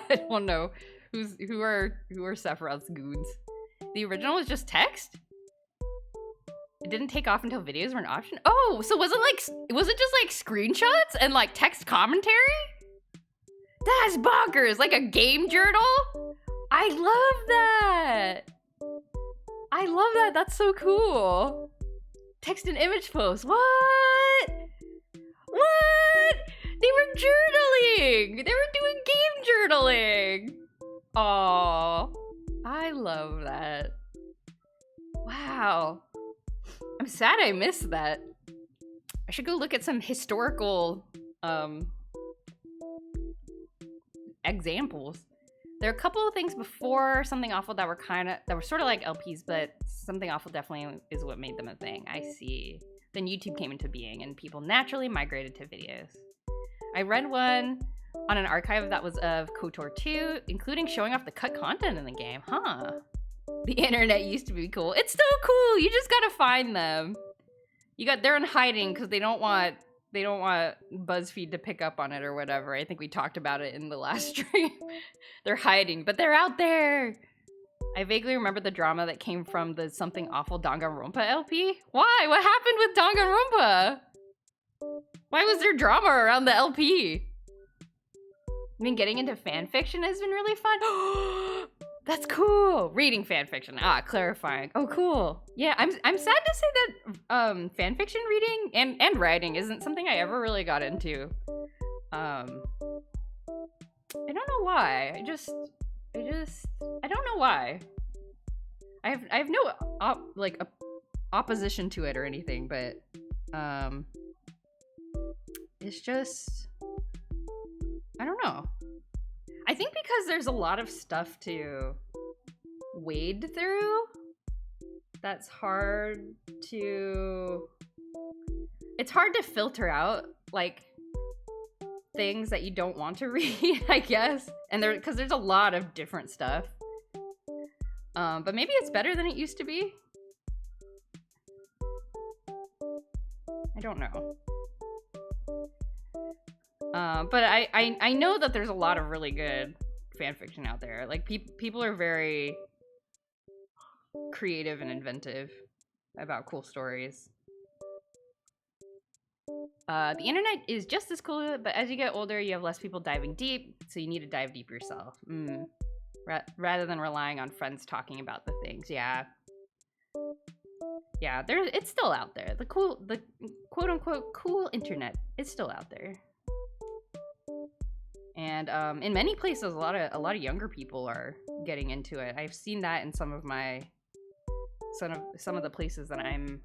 [SPEAKER 1] I don't know who are Sephiroth's goons. The original was just text? It didn't take off until videos were an option? Oh, so was it just like screenshots and like text commentary? That's bonkers! Like a game journal? I love that! That's so cool. Text and image posts. What? They were journaling! They were doing game journaling! Aww. I love that. Wow. I'm sad I missed that. I should go look at some historical examples. There are a couple of things before Something Awful that were sort of like LPs, but Something Awful definitely is what made them a thing. I see. Then YouTube came into being, and people naturally migrated to videos. I read one on an archive that was of KOTOR 2, including showing off the cut content in the game. Huh. The internet used to be cool. It's still cool. You just gotta find them. They're in hiding because they don't want BuzzFeed to pick up on it or whatever. I think we talked about it in the last stream. They're hiding, but they're out there. I vaguely remember the drama that came from the Something Awful Danganronpa LP. Why? What happened with Danganronpa? Why was there drama around the LP? I mean, getting into fan fiction has been really fun. That's cool. Reading fan fiction. Clarifying. Oh, cool. Yeah, I'm sad to say that fan fiction reading and writing isn't something I ever really got into. I don't know why. I don't know why. I have no opposition to it or anything, but it's just, I don't know. I think because there's a lot of stuff to wade through, it's hard to filter out, like, things that you don't want to read, I guess. And because there's a lot of different stuff. But maybe it's better than it used to be. I don't know. But I know that there's a lot of really good fanfiction out there. Like, people are very creative and inventive about cool stories. The internet is just as cool, but as you get older, you have less people diving deep, so you need to dive deep yourself. Rather than relying on friends talking about the things. Yeah, it's still out there. The quote-unquote cool internet is still out there. And in many places, a lot of younger people are getting into it. I've seen that in some of the places that I'm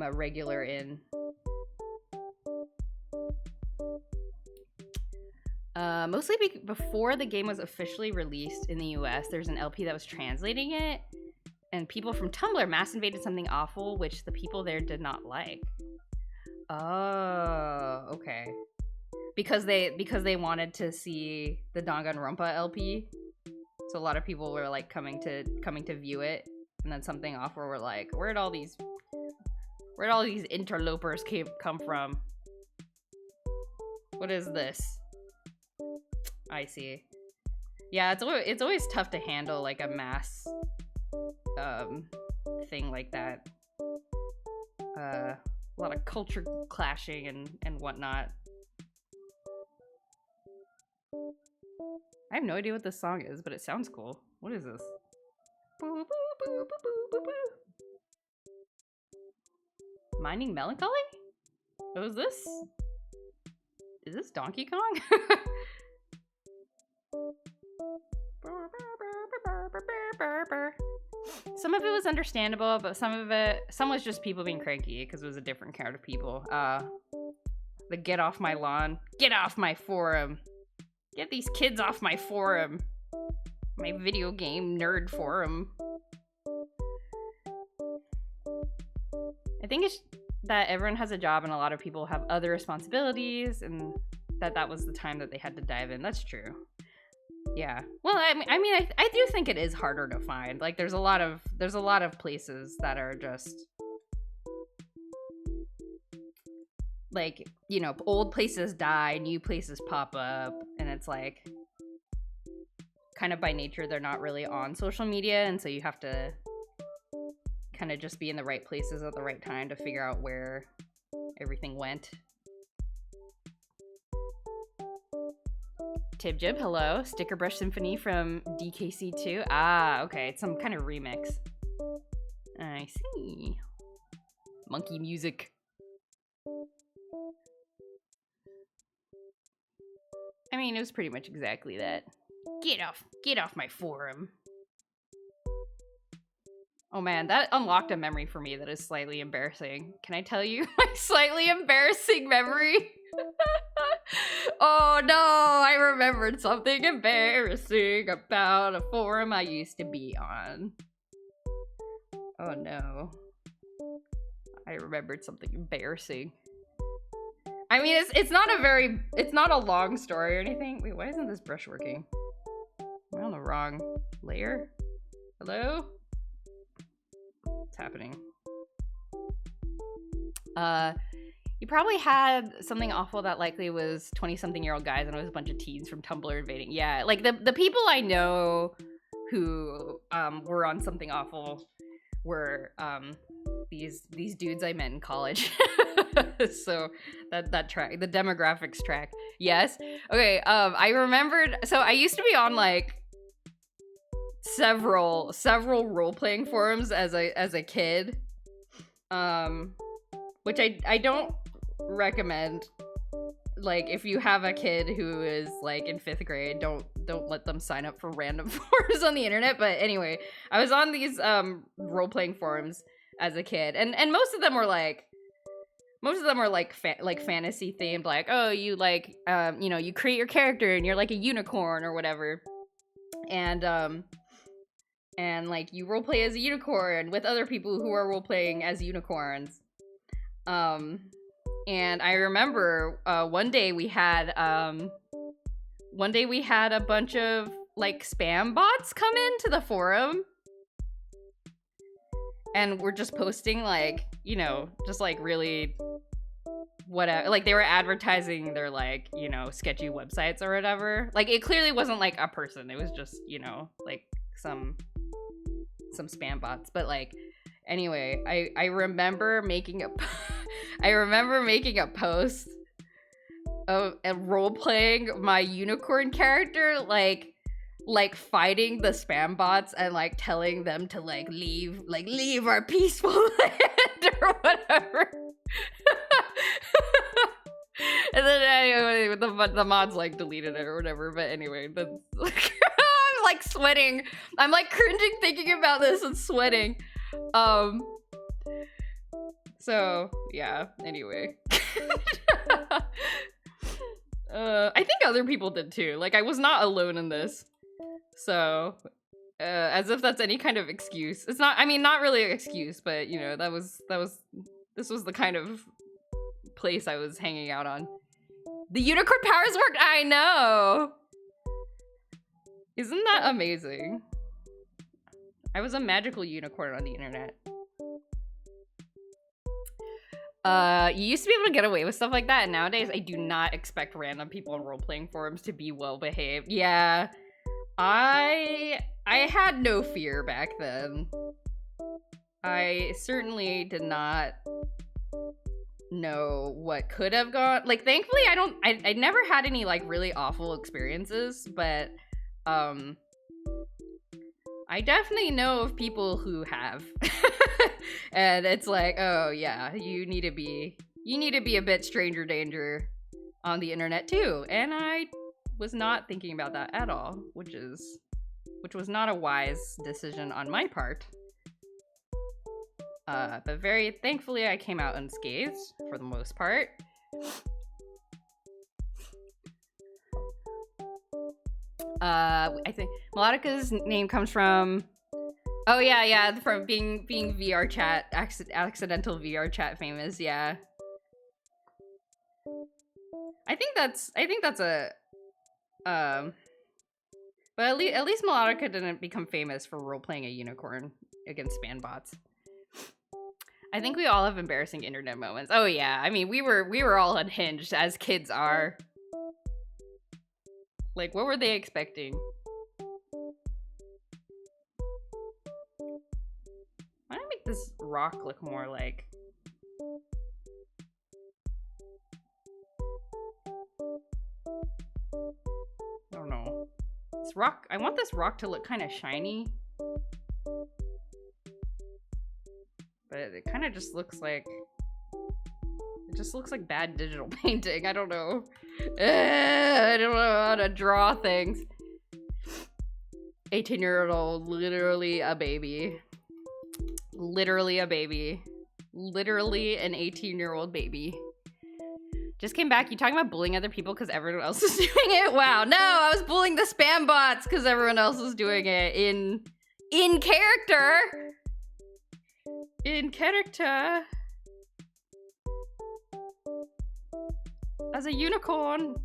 [SPEAKER 1] a regular in. Mostly before the game was officially released in the US, there's an LP that was translating it, and people from Tumblr mass invaded Something Awful, which the people there did not like. Oh, okay. Because they wanted to see the Danganronpa LP, so a lot of people were like coming to view it, and then Something Awful were like, where'd all these interlopers come from? What is this? I see. Yeah, it's always tough to handle like a mass thing like that. A lot of culture clashing and whatnot. I have no idea what this song is, but it sounds cool. What is this? Boo, boo, boo, boo, boo, boo, boo. Mining Melancholy? What is this? Is this Donkey Kong? Some of it was understandable, but some was just people being cranky because it was a different crowd of people. The get off my lawn, get off my forum, get these kids off my forum, my video game nerd forum. I think it's that everyone has a job and a lot of people have other responsibilities, and that was the time that they had to dive in. That's true. Yeah. Well, I mean, I do think it is harder to find. Like, there's a lot of places that are just like, you know, old places die, new places pop up, and it's like kind of by nature they're not really on social media, and so you have to kind of just be in the right places at the right time to figure out where everything went. Tibjib, hello. Sticker Brush Symphony from DKC2. Ah, okay. It's some kind of remix. I see. Monkey music. I mean, it was pretty much exactly that. Get off my forum. Oh man, that unlocked a memory for me that is slightly embarrassing. Can I tell you my slightly embarrassing memory? Oh no, I remembered something embarrassing about a forum I used to be on. Oh no. I remembered something embarrassing. I mean, it's not a long story or anything. Wait, why isn't this brush working? Am I on the wrong layer? Hello? What's happening? You probably had something awful that likely was 20-something-year-old guys and it was a bunch of teens from Tumblr invading. Yeah, like the people I know who were on something awful were these dudes I met in college. So that track, the demographics track. Yes. Okay, I remembered, so I used to be on like several role-playing forums as a kid. Which I don't recommend. Like, if you have a kid who is like in 5th grade, don't let them sign up for random forums on the internet. But anyway, I was on these role-playing forums as a kid, and most of them were like fantasy themed, like, oh, you like you know, you create your character and you're like a unicorn or whatever, and like you roleplay as a unicorn with other people who are roleplaying as unicorns. And I remember one day we had a bunch of like spam bots come into the forum, and we're just posting like, you know, just like really whatever, like they were advertising their like, you know, sketchy websites or whatever. Like it clearly wasn't like a person, it was just, you know, like some spam bots. But like, anyway, I remember making a post of role playing my unicorn character, like fighting the spam bots and like telling them to like leave our peaceful land or whatever. And then anyway, the mods like deleted it or whatever. But anyway, that's like, I'm like sweating. I'm like cringing thinking about this and sweating. So yeah, anyway. I think other people did too. Like I was not alone in this. So as if that's any kind of excuse. It's not, I mean, not really an excuse, but you know, this was the kind of place I was hanging out on. The unicorn powers worked. I know. Isn't that amazing? I was a magical unicorn on the internet. You used to be able to get away with stuff like that, and nowadays I do not expect random people on role-playing forums to be well-behaved. Yeah, I had no fear back then. I certainly did not know what could have gone. Like, thankfully, I never had any like really awful experiences, but I definitely know of people who have. And it's like, oh yeah, you need to be a bit stranger danger on the internet too. And I was not thinking about that at all, which was not a wise decision on my part. But very thankfully I came out unscathed for the most part. I think Melodica's name comes from, oh yeah, from being VR chat, accidental VR chat famous, yeah. I think that's a, but at least Melodica didn't become famous for role-playing a unicorn against spam bots. I think we all have embarrassing internet moments. Oh yeah, I mean, we were all unhinged, as kids are. Like, what were they expecting? Why don't I make this rock look more like... I don't know. This rock, I want this rock to look kind of shiny. But it kind of just looks like... It just looks like bad digital painting. I don't know. I don't know how to draw things. 18-year-old, literally a baby. Literally a baby. Literally an 18-year-old baby. Just came back. You talking about bullying other people because everyone else is doing it? Wow. No, I was bullying the spam bots because everyone else was doing it in character. In character. As a unicorn.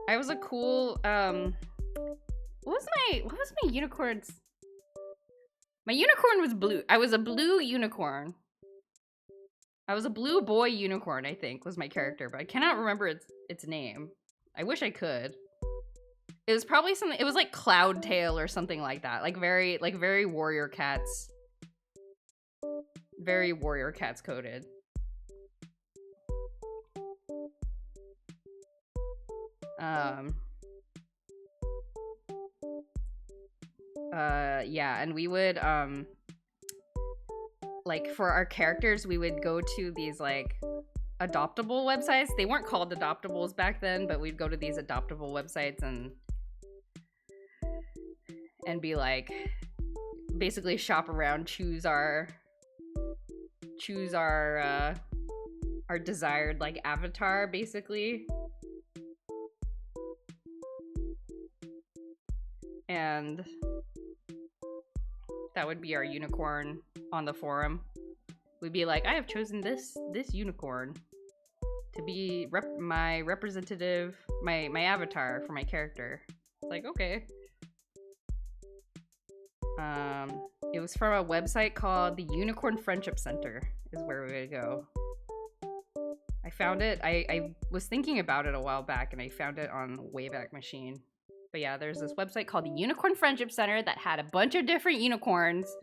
[SPEAKER 1] I was a cool, what was my unicorn's? My unicorn was blue. I was a blue unicorn. I was a blue boy unicorn, I think, was my character, but I cannot remember its name. I wish I could. It was probably something, it was like Cloudtail or something like that. Like very Warrior Cats. Very Warrior Cats coded. Yeah, and we would, like, for our characters, we would go to these, like, adoptable websites. They weren't called adoptables back then, but we'd go to these adoptable websites and be like, basically shop around, choose our desired, like, avatar, basically. And that would be our unicorn on the forum. We'd be like, I have chosen this unicorn to be my representative, my avatar for my character. It's like, okay. It was from a website called the Unicorn Friendship Center is where we would go. I found it, I was thinking about it a while back and I found it on Wayback Machine. But yeah, there's this website called the Unicorn Friendship Center that had a bunch of different unicorns.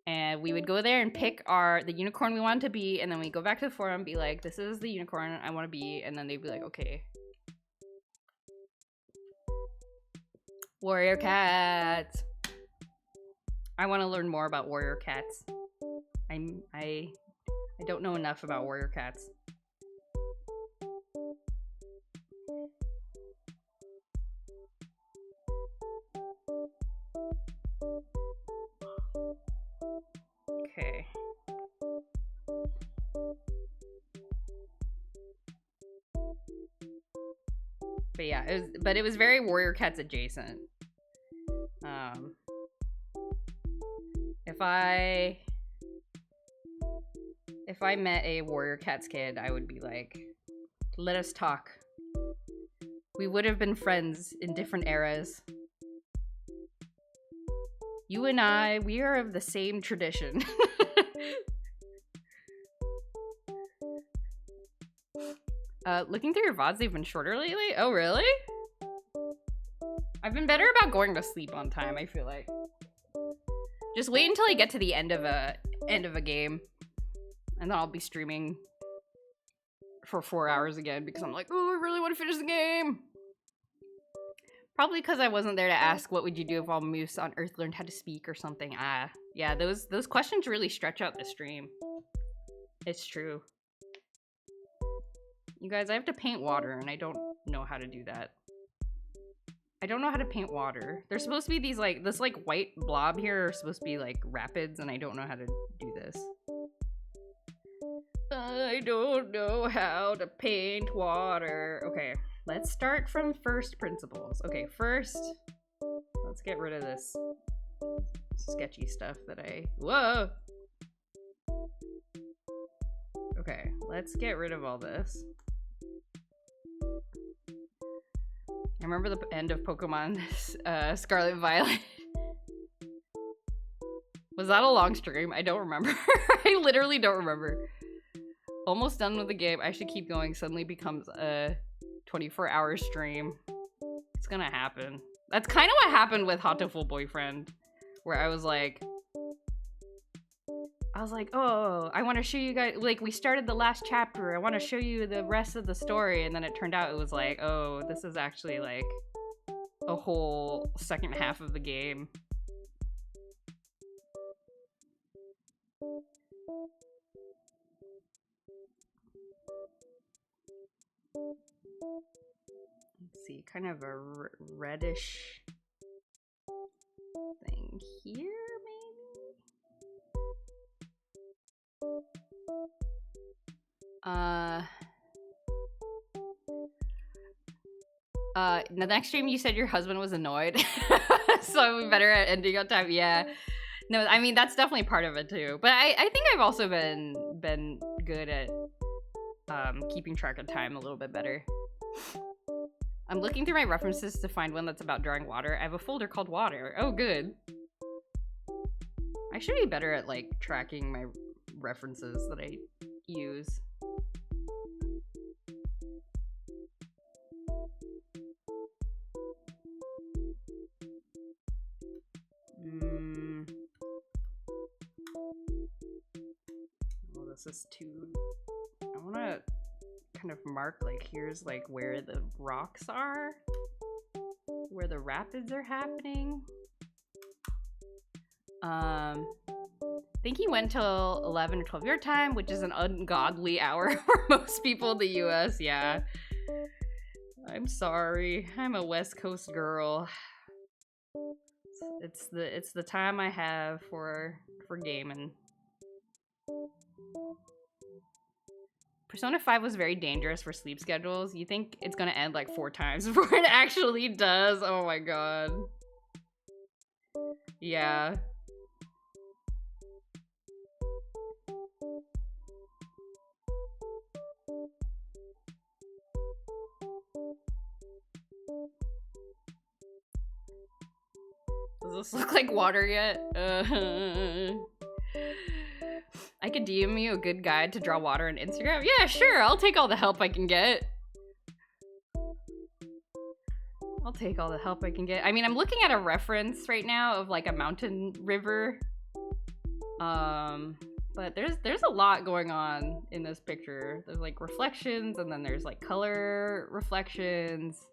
[SPEAKER 1] And we would go there and pick the unicorn we wanted to be, and then we go back to the forum and be like, this is the unicorn I want to be, and then they'd be like, okay. Warrior Cats. I want to learn more about Warrior Cats. I don't know enough about Warrior Cats. Okay. But yeah, it was very Warrior Cats adjacent. If I met a Warrior Cats kid, I would be like, let us talk. We would have been friends in different eras. You and I, we are of the same tradition. Looking through your VODs, they've been shorter lately? Oh, really? I've been better about going to sleep on time, I feel like. Just wait until I get to the end of a game. And then I'll be streaming for 4 hours again because I'm like, oh, I really want to finish the game. Probably because I wasn't there to ask what would you do if all moose on Earth learned how to speak or something. Yeah, those questions really stretch out the stream. It's true. You guys, I have to paint water and I don't know how to do that. I don't know how to paint water. There's supposed to be these this white blob here are supposed to be like rapids and I don't know how to do this. I don't know how to paint water. Okay, let's start from first principles. Okay, first, let's get rid of this sketchy stuff that whoa! Okay, let's get rid of all this. I remember the end of Pokemon Scarlet Violet. Was that a long stream? I don't remember. I literally don't remember. Almost done with the game. I should keep going. Suddenly becomes a 24-hour stream. It's gonna happen. That's kind of what happened with Hatoful Boyfriend. Where I was like, oh, I want to show you guys, like, we started the last chapter. I want to show you the rest of the story. And then it turned out it was like, oh, this is actually like a whole second half of the game. Let's see, kind of a reddish thing here, maybe? In the next stream you said your husband was annoyed. So we better at ending on time. Yeah. No, I mean that's definitely part of it too. But I think I've also been good at keeping track of time a little bit better. I'm looking through my references to find one that's about drawing water. I have a folder called water. Oh, good. I should be better at like tracking my references that I use. Well, this is too... I want to kind of mark like here's like where the rocks are, where the rapids are happening. I think he went till 11 or 12 your time, which is an ungodly hour for most people in the US. Yeah, I'm sorry, I'm a West Coast girl. It's the time I have for gaming. Persona 5 was very dangerous for sleep schedules. You think it's gonna end like 4 times before it actually does. Oh my god. Yeah. Does this look like water yet? I could DM you a good guide to draw water on Instagram? Yeah, sure, I'll take all the help I can get. I'll take all the help I can get. I mean, I'm looking at a reference right now of like a mountain river. But there's a lot going on in this picture. There's like reflections, and then there's like color reflections.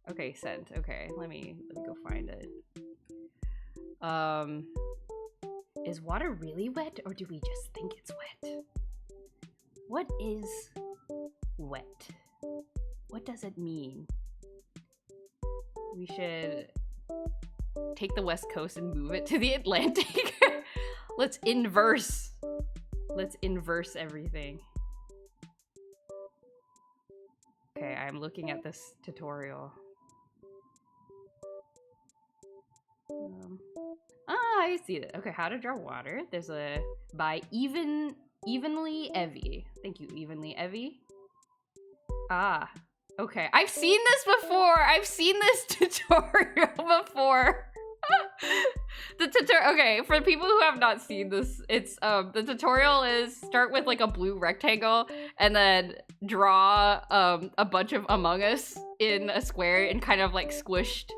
[SPEAKER 1] Okay, scent. Okay, let me go find it. Is water really wet, or do we just think it's wet? What is wet? What does it mean? We should take the West Coast and move it to the Atlantic. Let's inverse everything. Okay, I'm looking at this tutorial. I see it. Okay, how to draw water. There's a by Evenly Evie. Thank you, Evenly Evie. Ah, okay. I've seen this before. I've seen this tutorial before. The tutorial. Okay, for people who have not seen this, it's the tutorial is start with like a blue rectangle and then draw a bunch of Among Us in a square and kind of like squished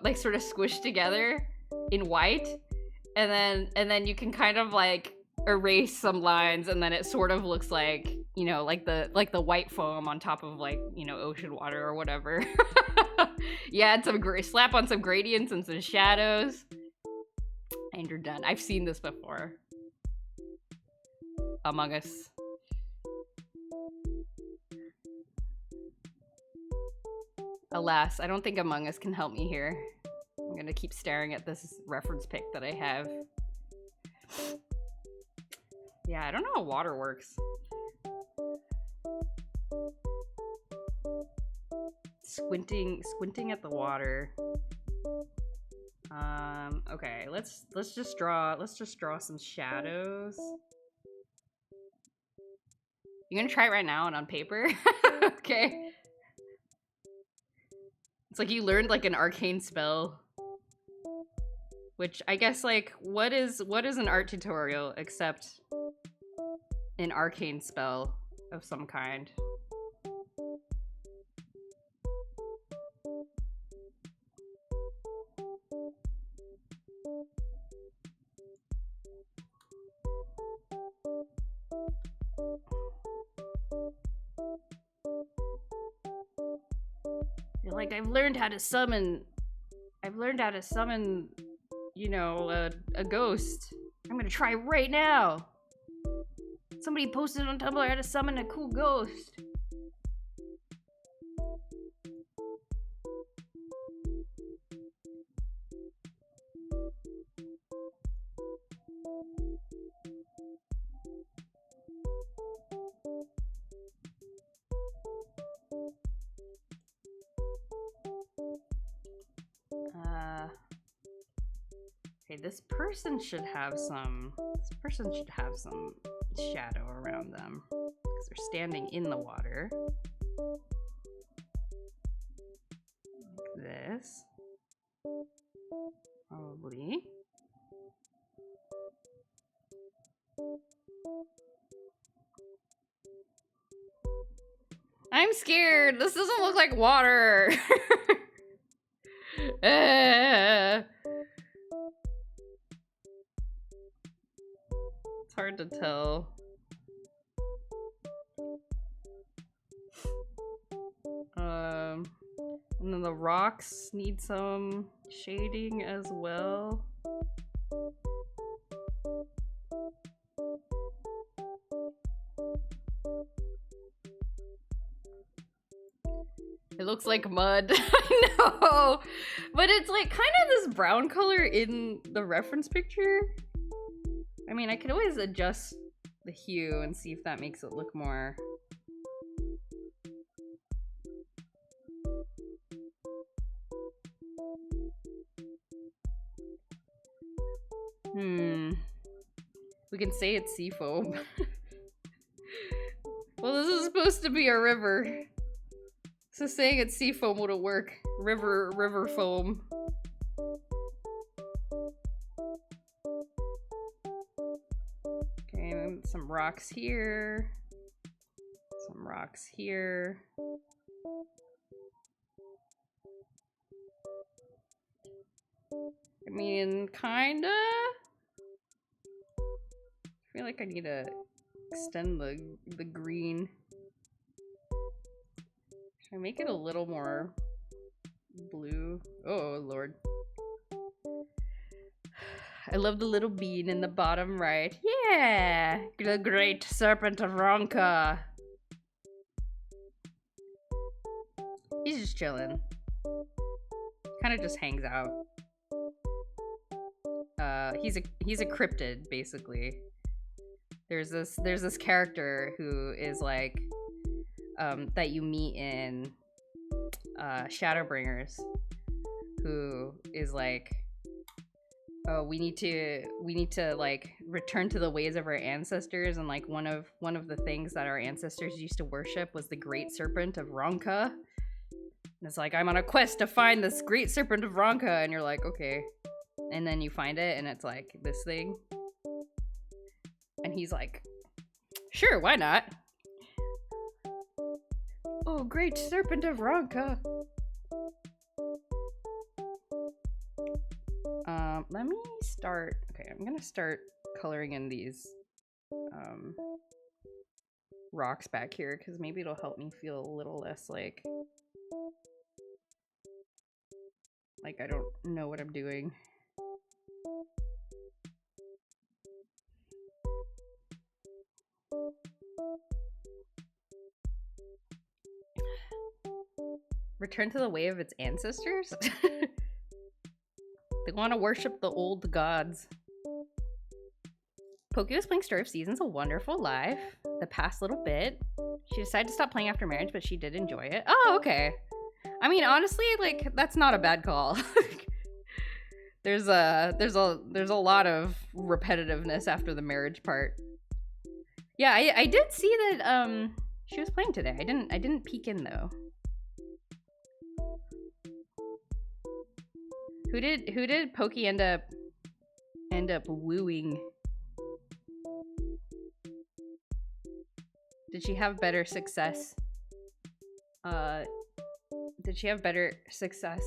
[SPEAKER 1] like sort of squished together in white, and then you can kind of like erase some lines, and then it sort of looks like, you know, like the white foam on top of like, you know, ocean water or whatever. Yeah, and slap on some gradients and some shadows, and you're done. I've seen this before. Among Us. Alas, I don't think Among Us can help me here. I'm gonna keep staring at this reference pic that I have. Yeah, I don't know how water works. Squinting at the water. Okay, let's just draw some shadows. You gonna try it right now and on paper? Okay. It's like you learned like an arcane spell. Which I guess, like, what is an art tutorial except an arcane spell of some kind? You're like, I've learned how to summon, you know, a ghost. I'm gonna try right now. Somebody posted on Tumblr how to summon a cool ghost.
[SPEAKER 2] Okay, this person should have some shadow around them because they're standing in the water. Like this. Probably.
[SPEAKER 1] I'm scared. This doesn't look like water. It's hard to tell. And then the rocks need some shading as well. It looks like mud. I know, but it's like kind of this brown color in the reference picture. I mean, I could always adjust the hue and see if that makes it look more. We can say it's sea foam. Well, this is supposed to be a river. So saying it's sea foam wouldn't work. River foam. Okay, and some rocks here. Some rocks here. I mean, kinda. I feel like I need to extend the green. Should I make it a little more blue? Oh, Lord. I love the little bean in the bottom right. Yeah! The great serpent of Ronka. He's just chilling. Kind of just hangs out. He's a cryptid, basically. There's this character who is like that you meet in Shadowbringers, who is like, oh, we need to like return to the ways of our ancestors, and like one of the things that our ancestors used to worship was the great serpent of Ronka. And it's like, I'm on a quest to find this great serpent of Ronka, and you're like, okay. And then you find it, and it's like this thing. And he's like, sure, why not? Oh, great serpent of Ronka. Let me start. Okay, I'm gonna start coloring in these rocks back here, because maybe it'll help me feel a little less like I don't know what I'm doing. Return to the way of its ancestors? They want to worship the old gods. Pokey was playing Story of Seasons, a wonderful life. The past little bit. She decided to stop playing after marriage, but she did enjoy it. Oh, okay. I mean, honestly, like, that's not a bad call. There's a lot of repetitiveness after the marriage part. Yeah, I did see that she was playing today. I didn't peek in though. Who did Pokey end up wooing? Did she have better success? Did she have better success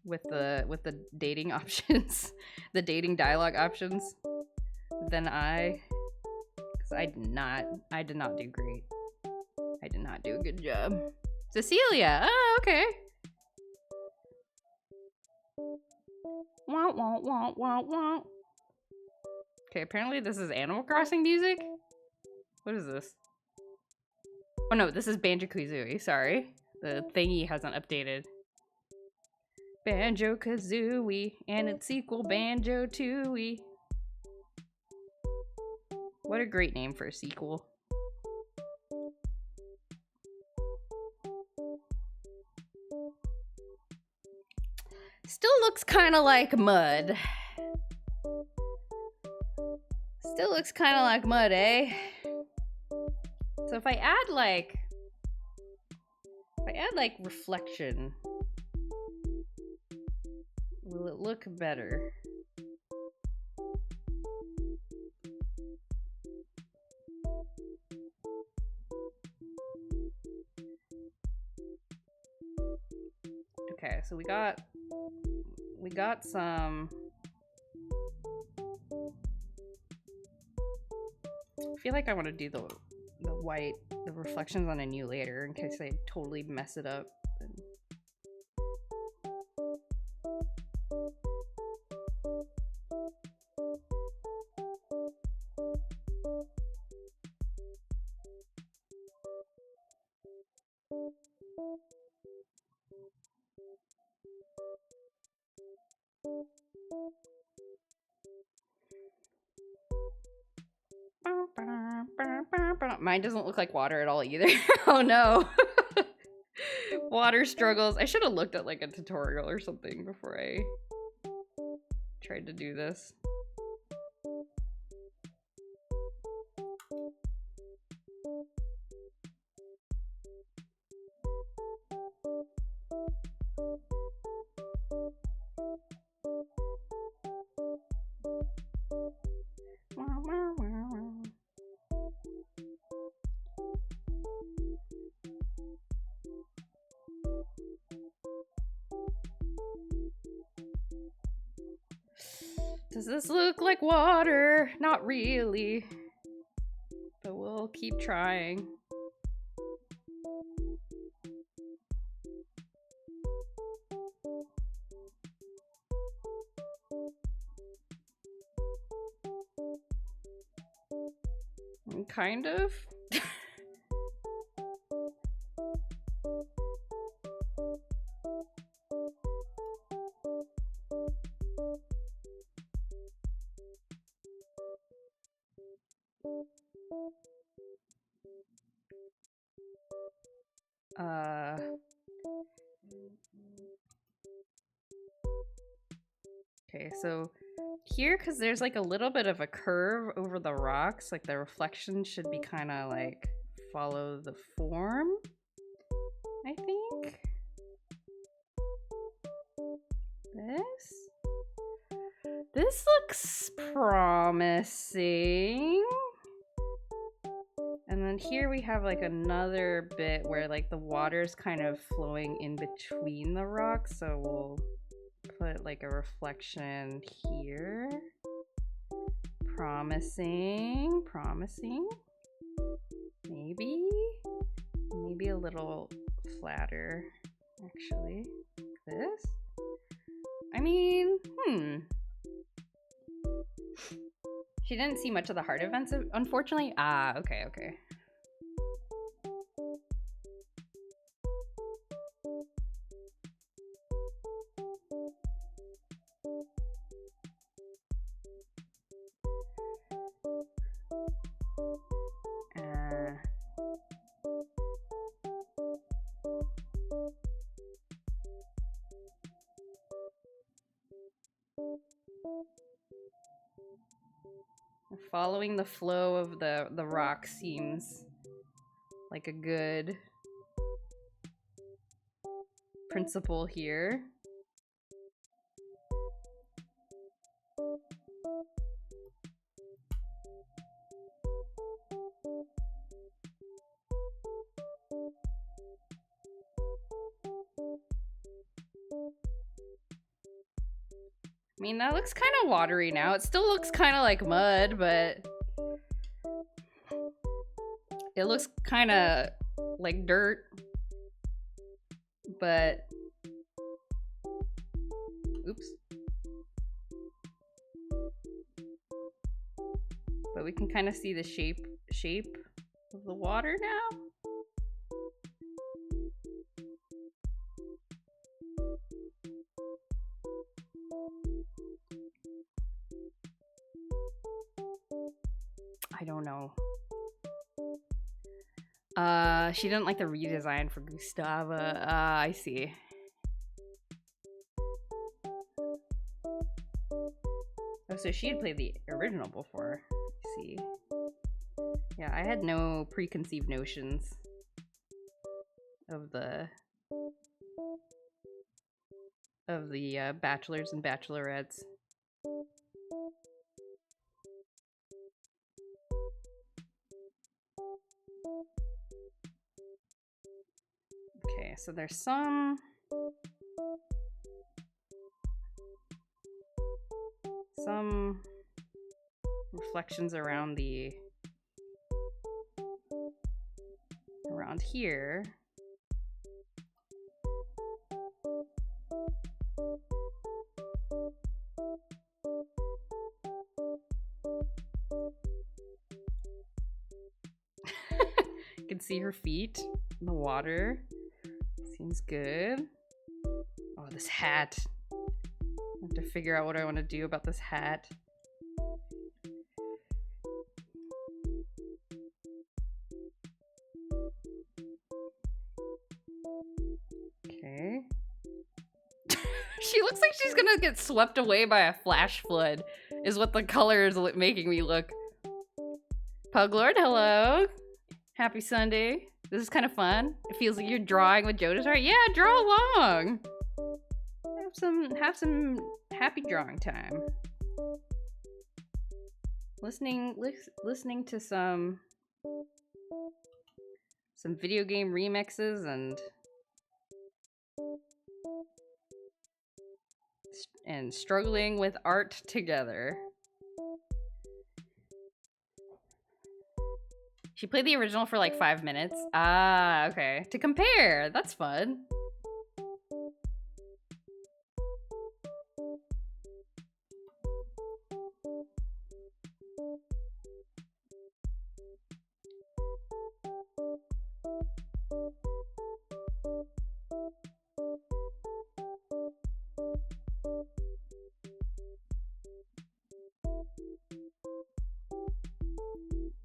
[SPEAKER 1] with the dating options, the dating dialogue options than I? Because I did not do great. I did not do a good job. Cecilia. Oh, okay. Wah, wah, wah, wah, wah. Okay, apparently this is Animal Crossing music. What is this? Oh no, this is Banjo-Kazooie, sorry. The thingy hasn't updated. Banjo-Kazooie and its sequel Banjo-Tooie. What a great name for a sequel.
[SPEAKER 2] Still looks kind of like mud. Still looks kind of like mud, eh? So if I add like reflection, will it look better? Okay, so we got some. I feel like I want to do the reflections on a new layer in case I totally mess it up. Mine doesn't look like water at all either. Oh no. Water struggles. I should have looked at like a tutorial or something before I tried to do this. Does this look like water? Not really. But we'll keep trying. Kind of. Okay, so here, because there's like a little bit of a curve over the rocks, like the reflection should be kind of like follow the form, I think. This looks promising. And then here we have like another bit where like the water's kind of flowing in between the rocks, so we'll put like a reflection here. Promising. Maybe a little flatter, actually. This? I mean, She didn't see much of the heart events, unfortunately. Ah, okay. Following the flow of the rock seems like a good principle here. I mean, that looks kind of watery now. It still looks kind of like mud, but it looks kind of like dirt. But oops. But we can kind of see the shape of the water now. I don't know. She didn't like the redesign for Gustava. I see. Oh, so she had played the original before. Let's see. Yeah, I had no preconceived notions of the bachelors and bachelorettes. Okay, so there's some reflections around here. You can see her feet in the water. Seems good. Oh, this hat. I have to figure out what I want to do about this hat. Okay. She looks like she's gonna get swept away by a flash flood, is what the color is making me look. Puglord, hello. Happy Sunday. This is kind of fun. It feels like you're drawing with Jodas, right? Yeah, draw along. Have some happy drawing time. Listening to some video game remixes and struggling with art together. She played the original for like 5 minutes. Ah, okay. To compare. That's fun.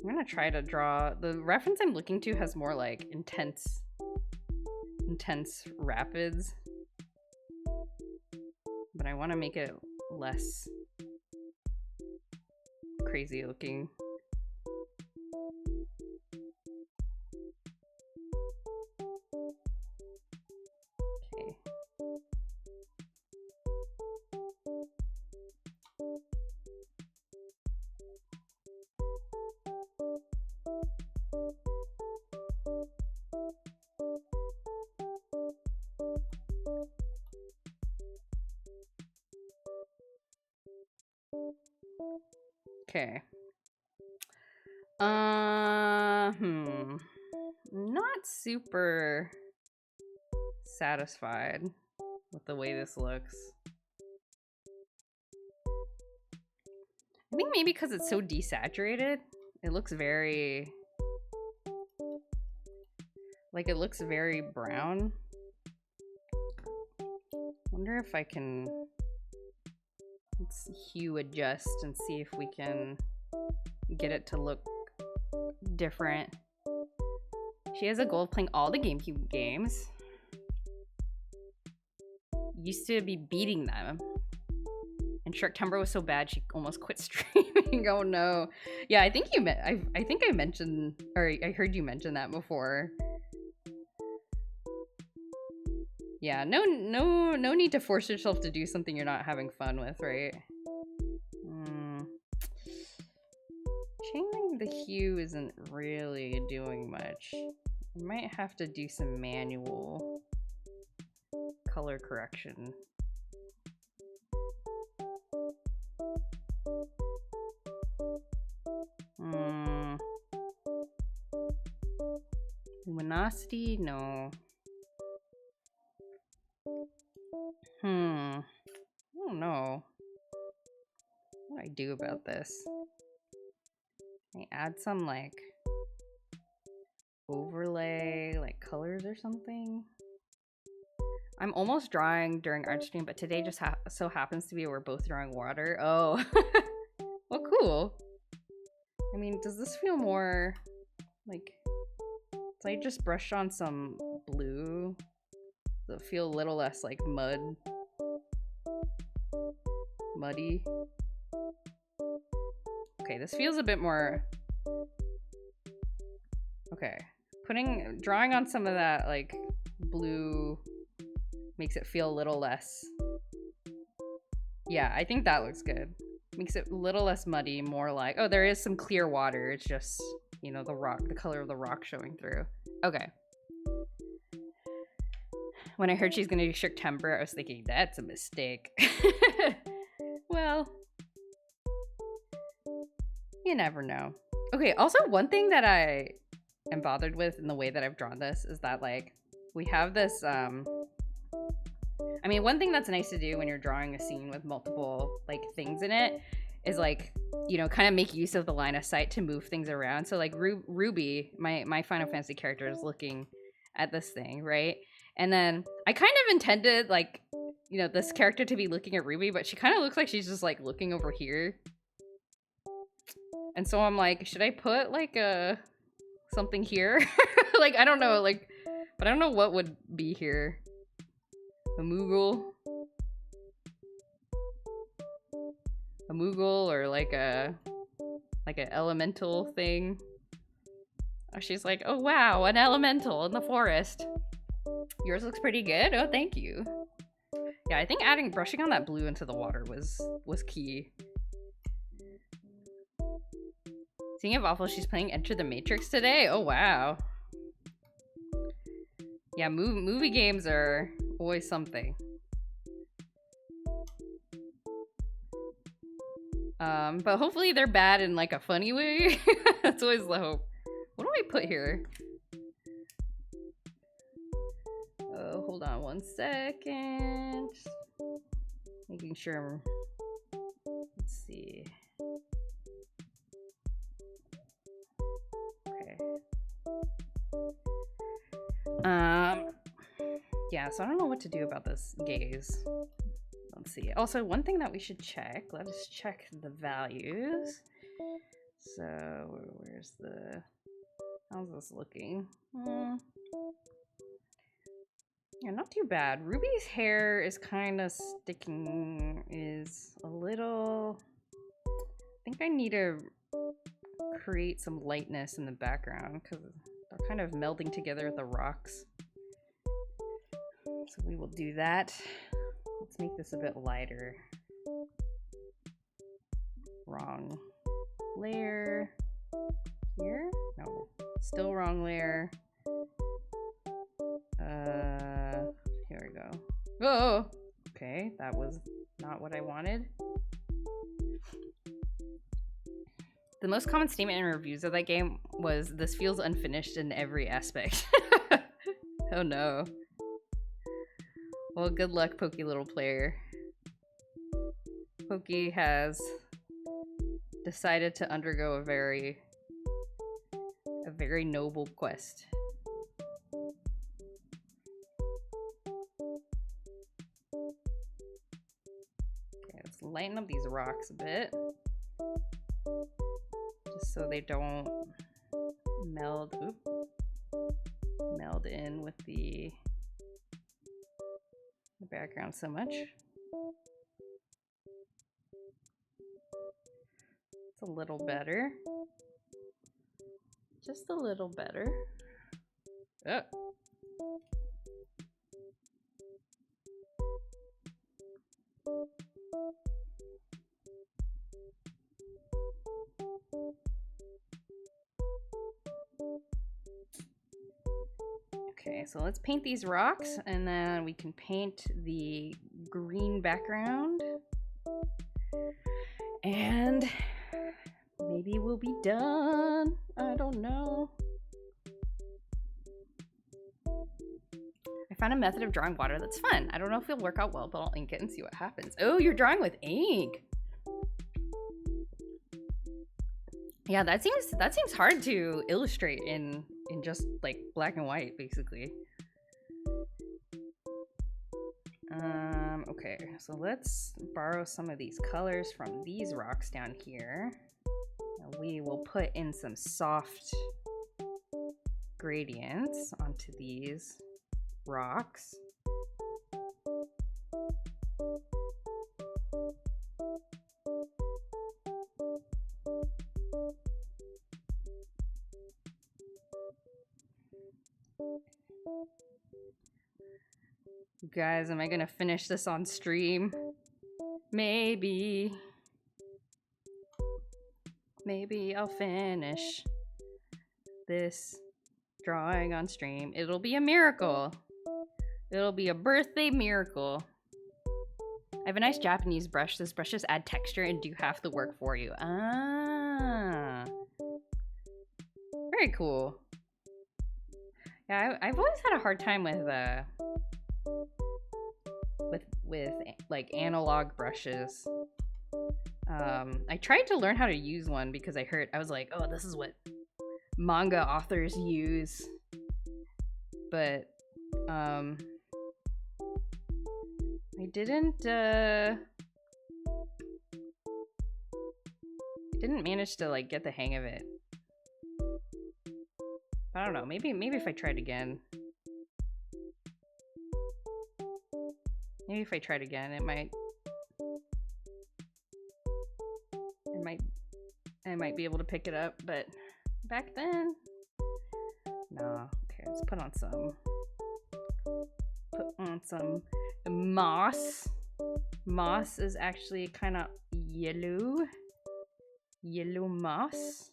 [SPEAKER 2] I'm gonna try to draw. The reference I'm looking to has more like intense rapids, but I want to make it less crazy looking. Okay. Okay. Not super satisfied with the way this looks. I think maybe because it's so desaturated, it looks very... like, it looks very brown. Wonder if I can... let's hue adjust and see if we can get it to look different. She has a goal of playing all the GameCube games. Used to be beating them. And Sharktumber was so bad she almost quit streaming. Oh no. Yeah, I think I think I mentioned, or I heard you mention that before. Yeah, no need to force yourself to do something you're not having fun with, right? Changing the hue isn't really doing much. I might have to do some manual color correction. Luminosity? No. I don't know. What do I do about this? I add some like overlay, like colors or something. I'm almost drawing during art stream, but today just so happens to be we're both drawing water. Oh, well, cool. I mean, does this feel more like? Did I just brush on some blue? Does it feel a little less like muddy? Okay, this feels a bit more... Okay. Drawing on some of that, like, blue makes it feel a little less... Yeah, I think that looks good. Makes it a little less muddy, more like... Oh, there is some clear water. It's just, you know, the color of the rock showing through. Okay. When I heard she's gonna do September, I was thinking, that's a mistake. Well, you never know. Okay, also one thing that I am bothered with in the way that I've drawn this is that, like, we have this, I mean, one thing that's nice to do when you're drawing a scene with multiple, like, things in it is, like, you know, kind of make use of the line of sight to move things around. So, like, Ruby, my Final Fantasy character, is looking at this thing, right? And then I kind of intended, like, you know, this character to be looking at Ruby, but she kind of looks like she's just, like, looking over here. And so I'm like, should I put, like, something here? Like, I don't know, like, but I don't know what would be here. A Moogle, or like an elemental thing. Oh, she's like, oh wow, an elemental in the forest. Yours looks pretty good. Oh, thank you. Yeah, I think brushing on that blue into the water was key. Speaking of awful, she's playing Enter the Matrix today. Oh wow. Yeah, movie games are always something. But hopefully they're bad in, like, a funny way. That's always the hope. What do I put here? Oh, hold on one second. Making sure. Let's see. Okay. Yeah, so I don't know what to do about this gaze. Let's see. Also, one thing that we should check. Let us check the values. So, where's the... How's this looking? Yeah, not too bad. Ruby's hair is kind of sticking, is a little... I think I need to create some lightness in the background because they're kind of melding together with the rocks. So we will do that. Let's make this a bit lighter. Wrong layer. Here? No. Still wrong layer. Here we go. Oh! Okay, that was not what I wanted. The most common statement in reviews of that game was, "This feels unfinished in every aspect." Oh no. Well, good luck, Pokey little player. Pokey has decided to undergo a very noble quest. Okay, let's lighten up these rocks a bit. Just so they don't meld in with the background so much. It's a little better. Just a little better. Oh. Okay, so let's paint these rocks, and then we can paint the green background. And maybe we'll be done. I don't know. I found a method of drawing water that's fun. I don't know if it'll work out well, but I'll ink it and see what happens. Oh, you're drawing with ink. Yeah, that seems hard to illustrate in just like black and white, basically. Okay, so let's borrow some of these colors from these rocks down here. And we will put in some soft gradients onto these rocks. You guys, am I gonna finish this on stream? Maybe. Maybe I'll finish this drawing on stream. It'll be a miracle. It'll be a birthday miracle. I have a nice Japanese brush. This brush just add texture and do half the work for you. Ah. Very cool. Yeah, I've always had a hard time with like analog brushes. I tried to learn how to use one because I was like, oh, this is what manga authors use. But I didn't manage to like get the hang of it. I don't know, maybe if I tried again. Maybe if I tried again, I might be able to pick it up, but back then, no. Okay, let's put on some moss. Moss is actually kind of yellow moss,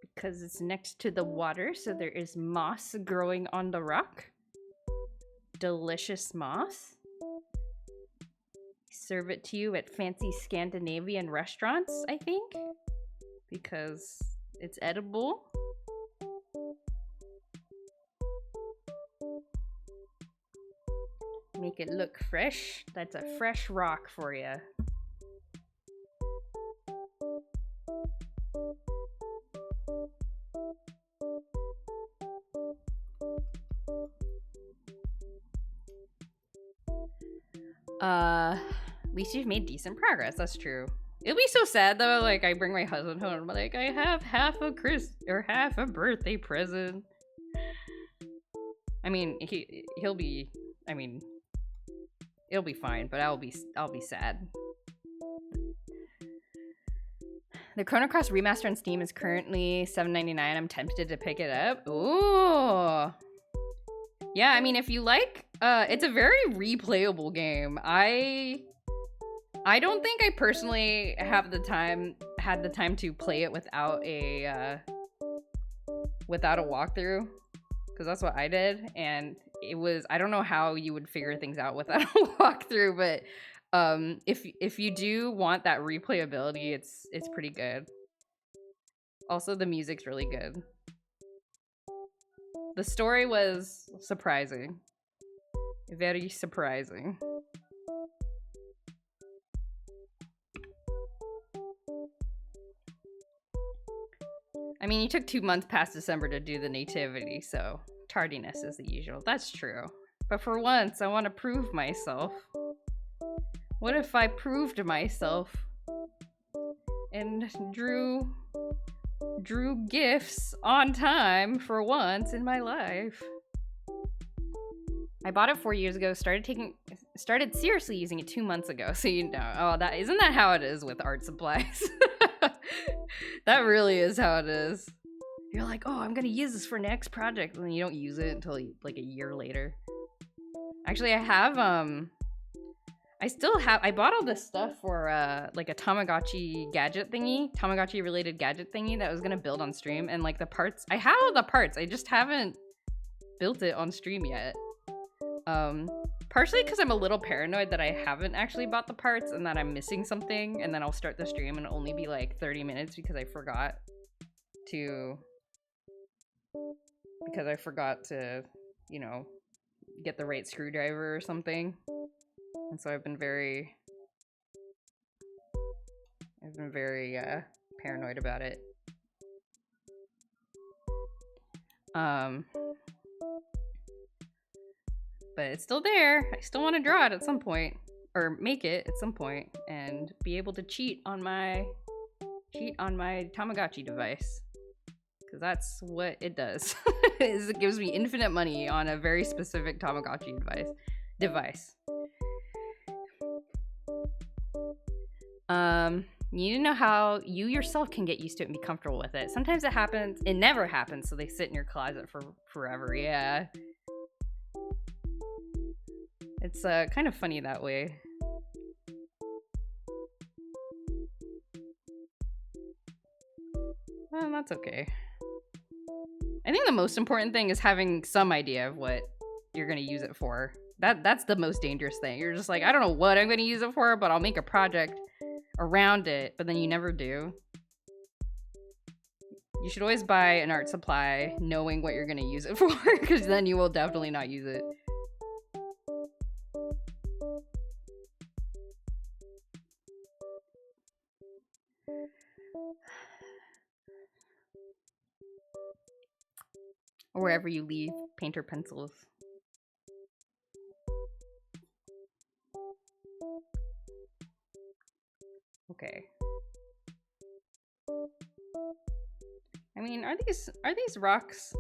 [SPEAKER 2] because it's next to the water, so there is moss growing on the rock. Delicious moss. Serve it to you at fancy Scandinavian restaurants, I think, because it's edible. Make it look fresh. That's a fresh rock for you. At least you've made decent progress. That's true. It'll be so sad though. Like I bring my husband home, and I'm like, I have half a birthday present. I mean, he'll be. I mean, it'll be fine, but I'll be sad. The Chrono Cross remaster on Steam is currently $7.99. I'm tempted to pick it up. Ooh. Yeah, I mean, if you like, it's a very replayable game. I don't think I personally had the time to play it without a walkthrough, because that's what I did, and it was, I don't know how you would figure things out without a walkthrough, but if you do want that replayability, it's pretty good. Also, the music's really good. The story was surprising. Very surprising. I mean, you took 2 months past December to do the nativity, so tardiness is the usual. That's true. But for once, I want to prove myself. What if I proved myself and drew gifts on time for once in my life? I bought it 4 years ago, started seriously using it 2 months ago, so you know. Oh, isn't that how it is with art supplies? That really is how it is. You're like, oh, I'm gonna use this for next project, and then you don't use it until like a year later. Actually, I bought all this stuff for like a Tamagotchi gadget thingy, Tamagotchi related gadget thingy that I was gonna build on stream, and like the parts, I have all the parts, I just haven't built it on stream yet. Partially because I'm a little paranoid that I haven't actually bought the parts and that I'm missing something, and then I'll start the stream and only be like 30 minutes because I forgot to, you know, get the right screwdriver or something. And so I've been very paranoid about it. But it's still there. I still want to draw it at some point, or make it at some point, and be able to cheat on my Tamagotchi device, because that's what it does. It gives me infinite money on a very specific Tamagotchi device. You need to know how you yourself can get used to it and be comfortable with it. Sometimes it happens. It never happens, so they sit in your closet for forever. Yeah. It's kind of funny that way. Well, that's okay. I think the most important thing is having some idea of what you're going to use it for. That's the most dangerous thing. You're just like, I don't know what I'm going to use it for, but I'll make a project around it, but then you never do. You should always buy an art supply knowing what you're going to use it for, because then you will definitely not use it. Or wherever you leave painter pencils. Okay. I mean, are these rocks?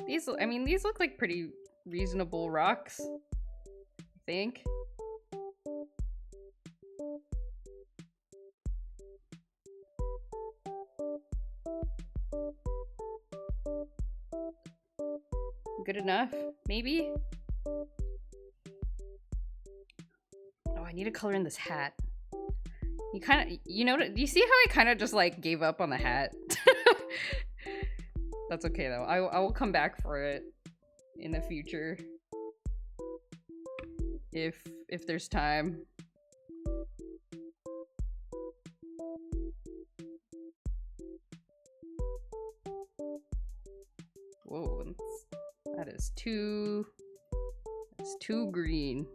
[SPEAKER 2] These look like pretty reasonable rocks, I think. Good enough, maybe? Oh, I need to color in this hat. Do you see how I kind of just like gave up on the hat? That's okay though. I will come back for it in the future. If there's time. Whoa, that's too green.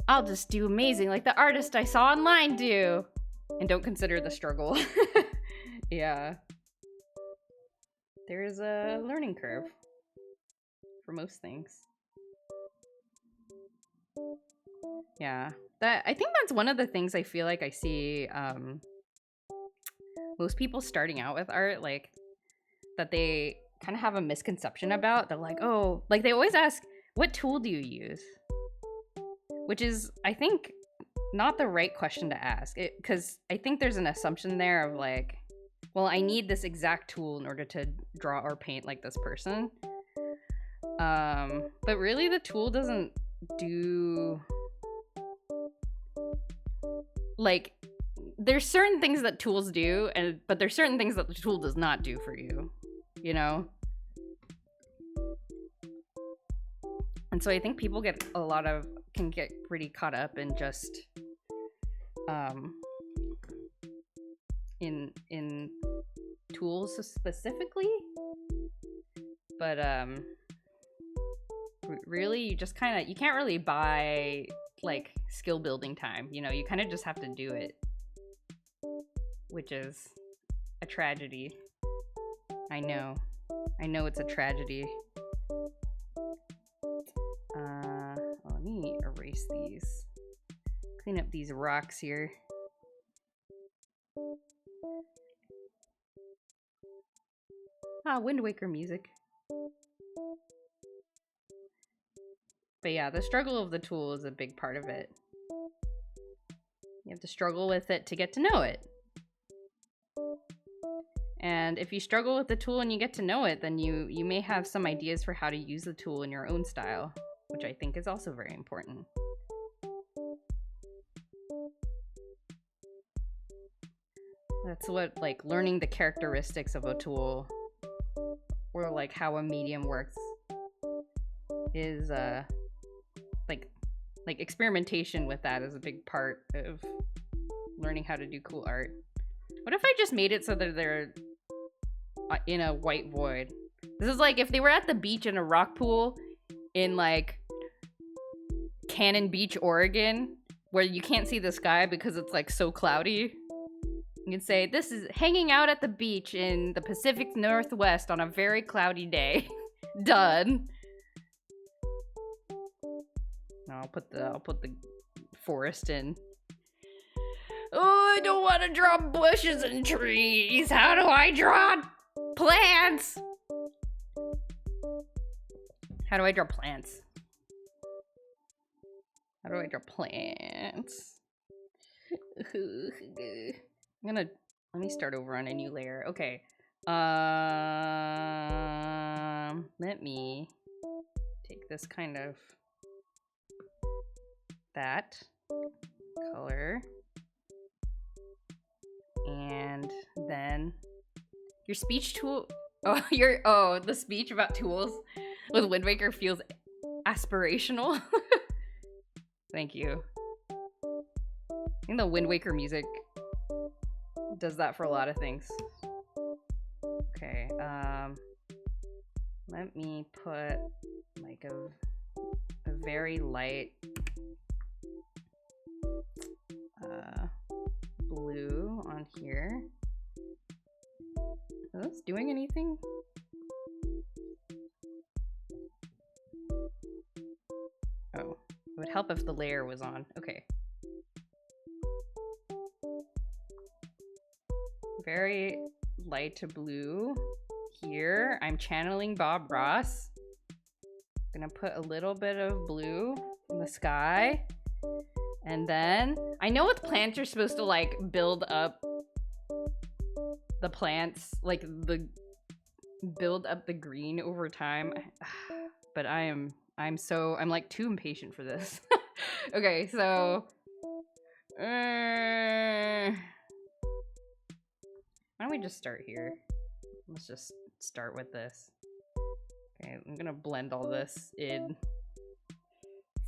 [SPEAKER 2] I'll just do amazing like the artist I saw online do. And don't consider the struggle. Yeah. There's a learning curve for most things. Yeah. I think that's one of the things I feel like I see most people starting out with art, like, that they kind of have a misconception about. They're like, oh, like they always ask, what tool do you use? Which is, I think, not the right question to ask. Because I think there's an assumption there of like, well, I need this exact tool in order to draw or paint like this person. But really the tool doesn't do... Like, there's certain things that tools do, but there's certain things that the tool does not do for you, you know? And so I think people can get pretty caught up in just, in tools specifically, but, really, you can't really buy, like, skill building time, you know? You kind of just have to do it, which is a tragedy. I know it's a tragedy. Let me erase these. Clean up these rocks here. Wind Waker music. But yeah, the struggle of the tool is a big part of it. You have to struggle with it to get to know it. And if you struggle with the tool and you get to know it, then you may have some ideas for how to use the tool in your own style, which I think is also very important. That's what, like, learning the characteristics of a tool, or like how a medium works, is like experimentation with that is a big part of learning how to do cool art. What if I just made it so that they're in a white void? This is like if they were at the beach in a rock pool in like Cannon Beach, Oregon, where you can't see the sky because it's like so cloudy. You can say, this is hanging out at the beach in the Pacific Northwest on a very cloudy day. Done. I'll put the forest in. Oh, I don't want to draw bushes and trees. How do I draw plants? How do I draw plants? How do I draw plants? Let me start over on a new layer. Okay. Let me take this kind of that color, and then your speech tool. Oh, the speech about tools with Wind Waker feels aspirational. Thank you. I think the Wind Waker music does that for a lot of things. Okay, let me put like a very light blue on here. Is this doing anything? Oh, it would help if the layer was on. Okay. Very light blue here. I'm channeling Bob Ross. Gonna put a little bit of blue in the sky. And then, I know with plants you're supposed to like build up the plants, like build up the green over time. But I'm like too impatient for this. Okay, so why don't we just start here? Let's just start with this. Okay, I'm gonna blend all this in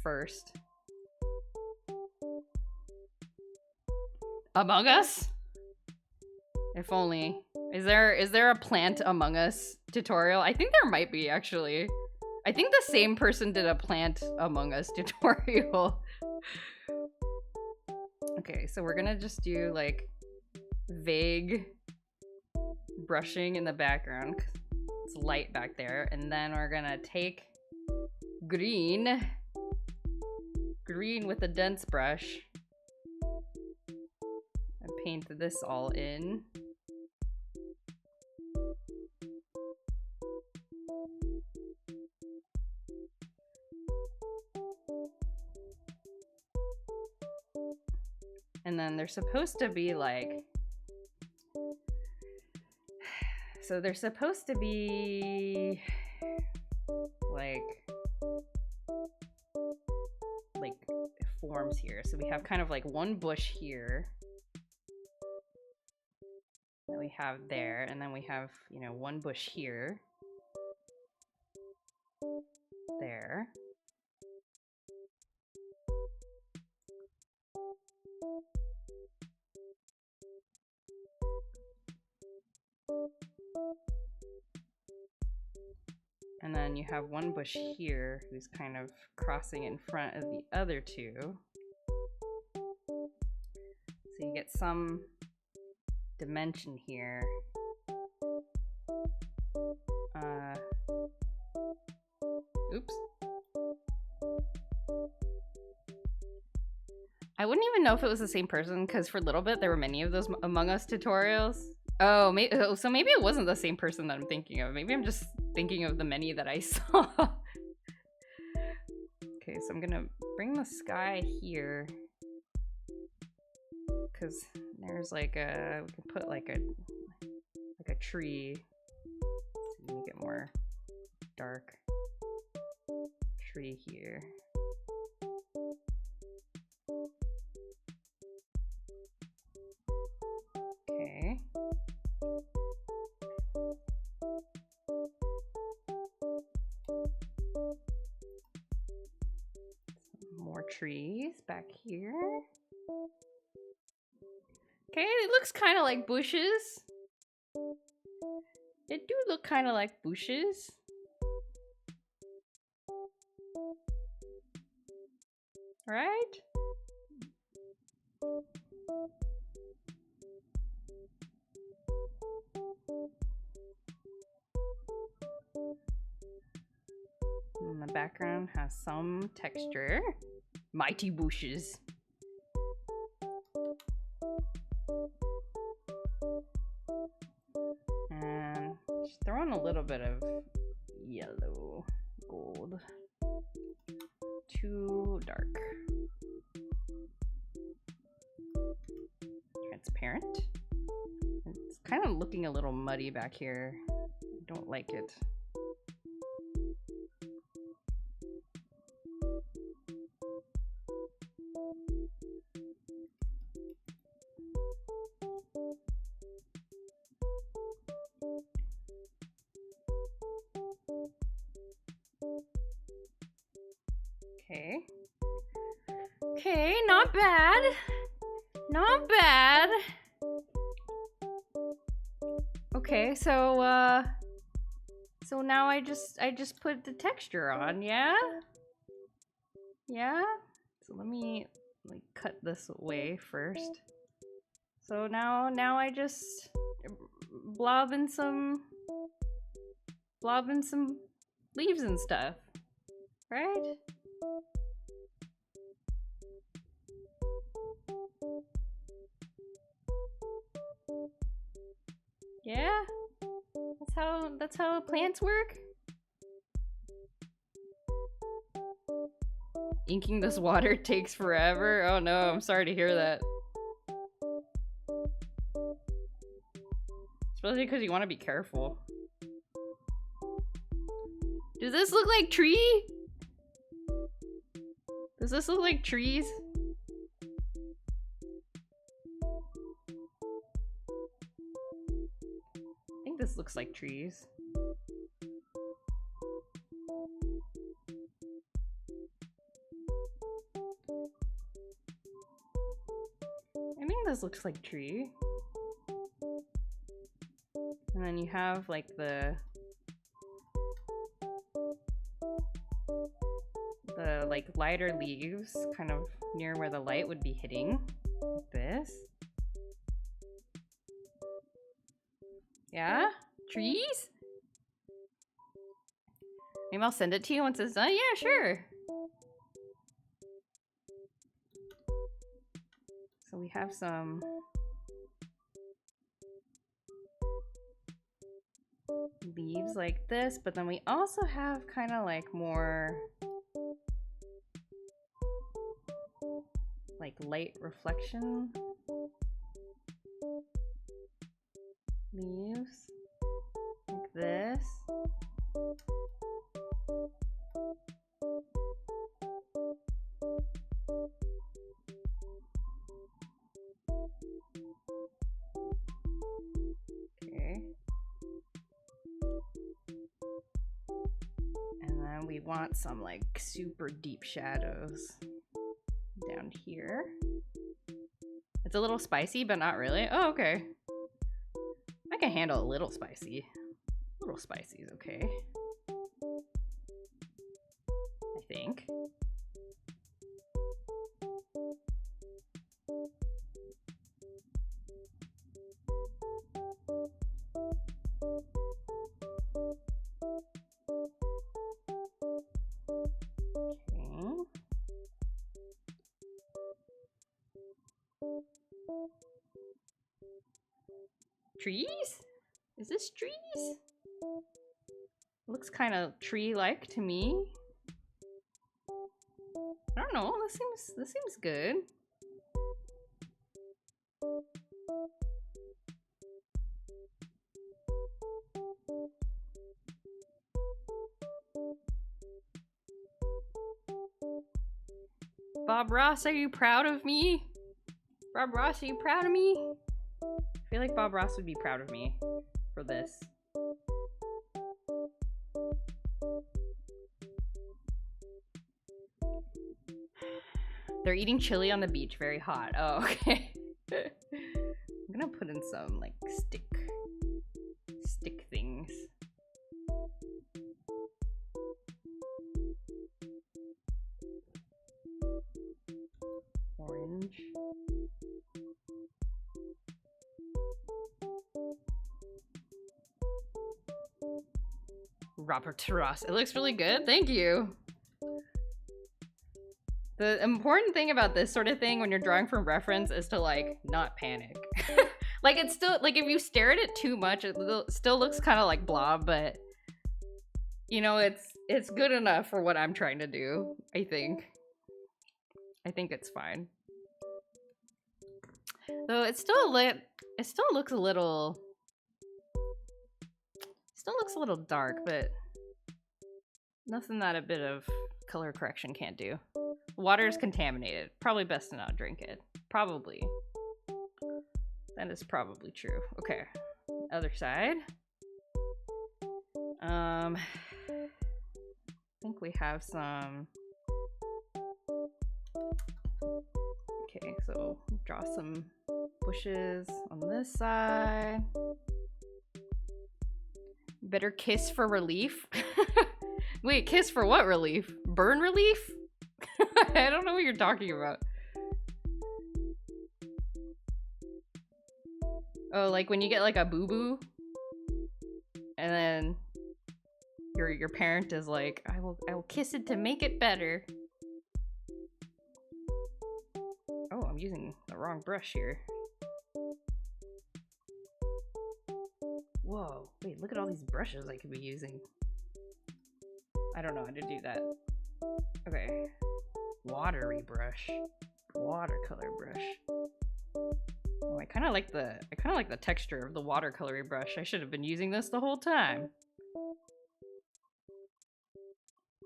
[SPEAKER 2] first. Among Us? If only. Is there a Plant Among Us tutorial? I think there might be, actually. I think the same person did a Plant Among Us tutorial. Okay, so we're gonna just do like vague brushing in the background. It's light back there. And then we're gonna take green with a dense brush and paint this all in. And then they're supposed to be like, so they're supposed to be like forms here. So we have kind of like one bush here that we have there, and then we have, you know, one bush here, there. And then you have one bush here who's kind of crossing in front of the other two. So you get some dimension here. Oops. I wouldn't even know if it was the same person, because for a little bit there were many of those Among Us tutorials. Oh, so maybe it wasn't the same person that I'm thinking of. Maybe I'm just thinking of the many that I saw. Okay, so I'm gonna bring the sky here, because there's like a, we can put like a tree. So make it more dark. Tree here. Okay. Some more trees back here. Okay, it looks kind of like bushes. They do look kind of like bushes. Right? And the background has some texture. Mighty bushes. And just throw in a little bit of yellow, gold. Too dark. transparent. It's kind of looking a little muddy back here. I don't like it. Okay. Okay, not bad. Not bad. Okay, so now I just put the texture on, yeah? Yeah? So let me like cut this away first. So now I just blob in some leaves and stuff. Right? Yeah? That's how plants work? Inking this water takes forever? Oh no, I'm sorry to hear that. Especially because you want to be careful. Does this look like tree? Does this look like trees? I think this looks like trees. I think this looks like tree. And then you have like the like lighter leaves kind of near where the light would be hitting, like this. Yeah? Trees? Maybe I'll send it to you once it's done. Yeah, sure. So we have some leaves like this, but then we also have kind of like more like light reflection leaves like this. Okay. And then we want some like super deep shadows down here. It's a little spicy, but not really. Oh, okay. I can handle a little spicy. A little spicy is okay. I think. Trees? Is this trees? Looks kind of tree-like to me. I don't know. This seems good. Bob Ross, are you proud of me? Bob Ross, are you proud of me? I feel like Bob Ross would be proud of me for this. They're eating chili on the beach, very hot. Oh, okay. I'm gonna put in some like stick things. Orange. Robert Ross. It looks really good. Thank you. The important thing about this sort of thing when you're drawing from reference is to like not panic. Like it's still like if you stare at it too much, it still looks kind of like blob, but you know, it's good enough for what I'm trying to do, I think. I think it's fine. Though it still looks a little dark, but nothing that a bit of color correction can't do. Water is contaminated. Probably best to not drink it. Probably. That is probably true. Okay. Other side. I think we have some. Okay, so draw some bushes on this side. Better kiss for relief. Wait, kiss for what relief? Burn relief? I don't know what you're talking about. Oh, like when you get like a boo-boo and then your parent is like, I will kiss it to make it better. Oh, I'm using the wrong brush here. Whoa, wait, look at all these brushes I could be using. I don't know how to do that. Okay. Watery brush. Watercolor brush. Oh, I kind of like the texture of the watercolory brush. I should have been using this the whole time.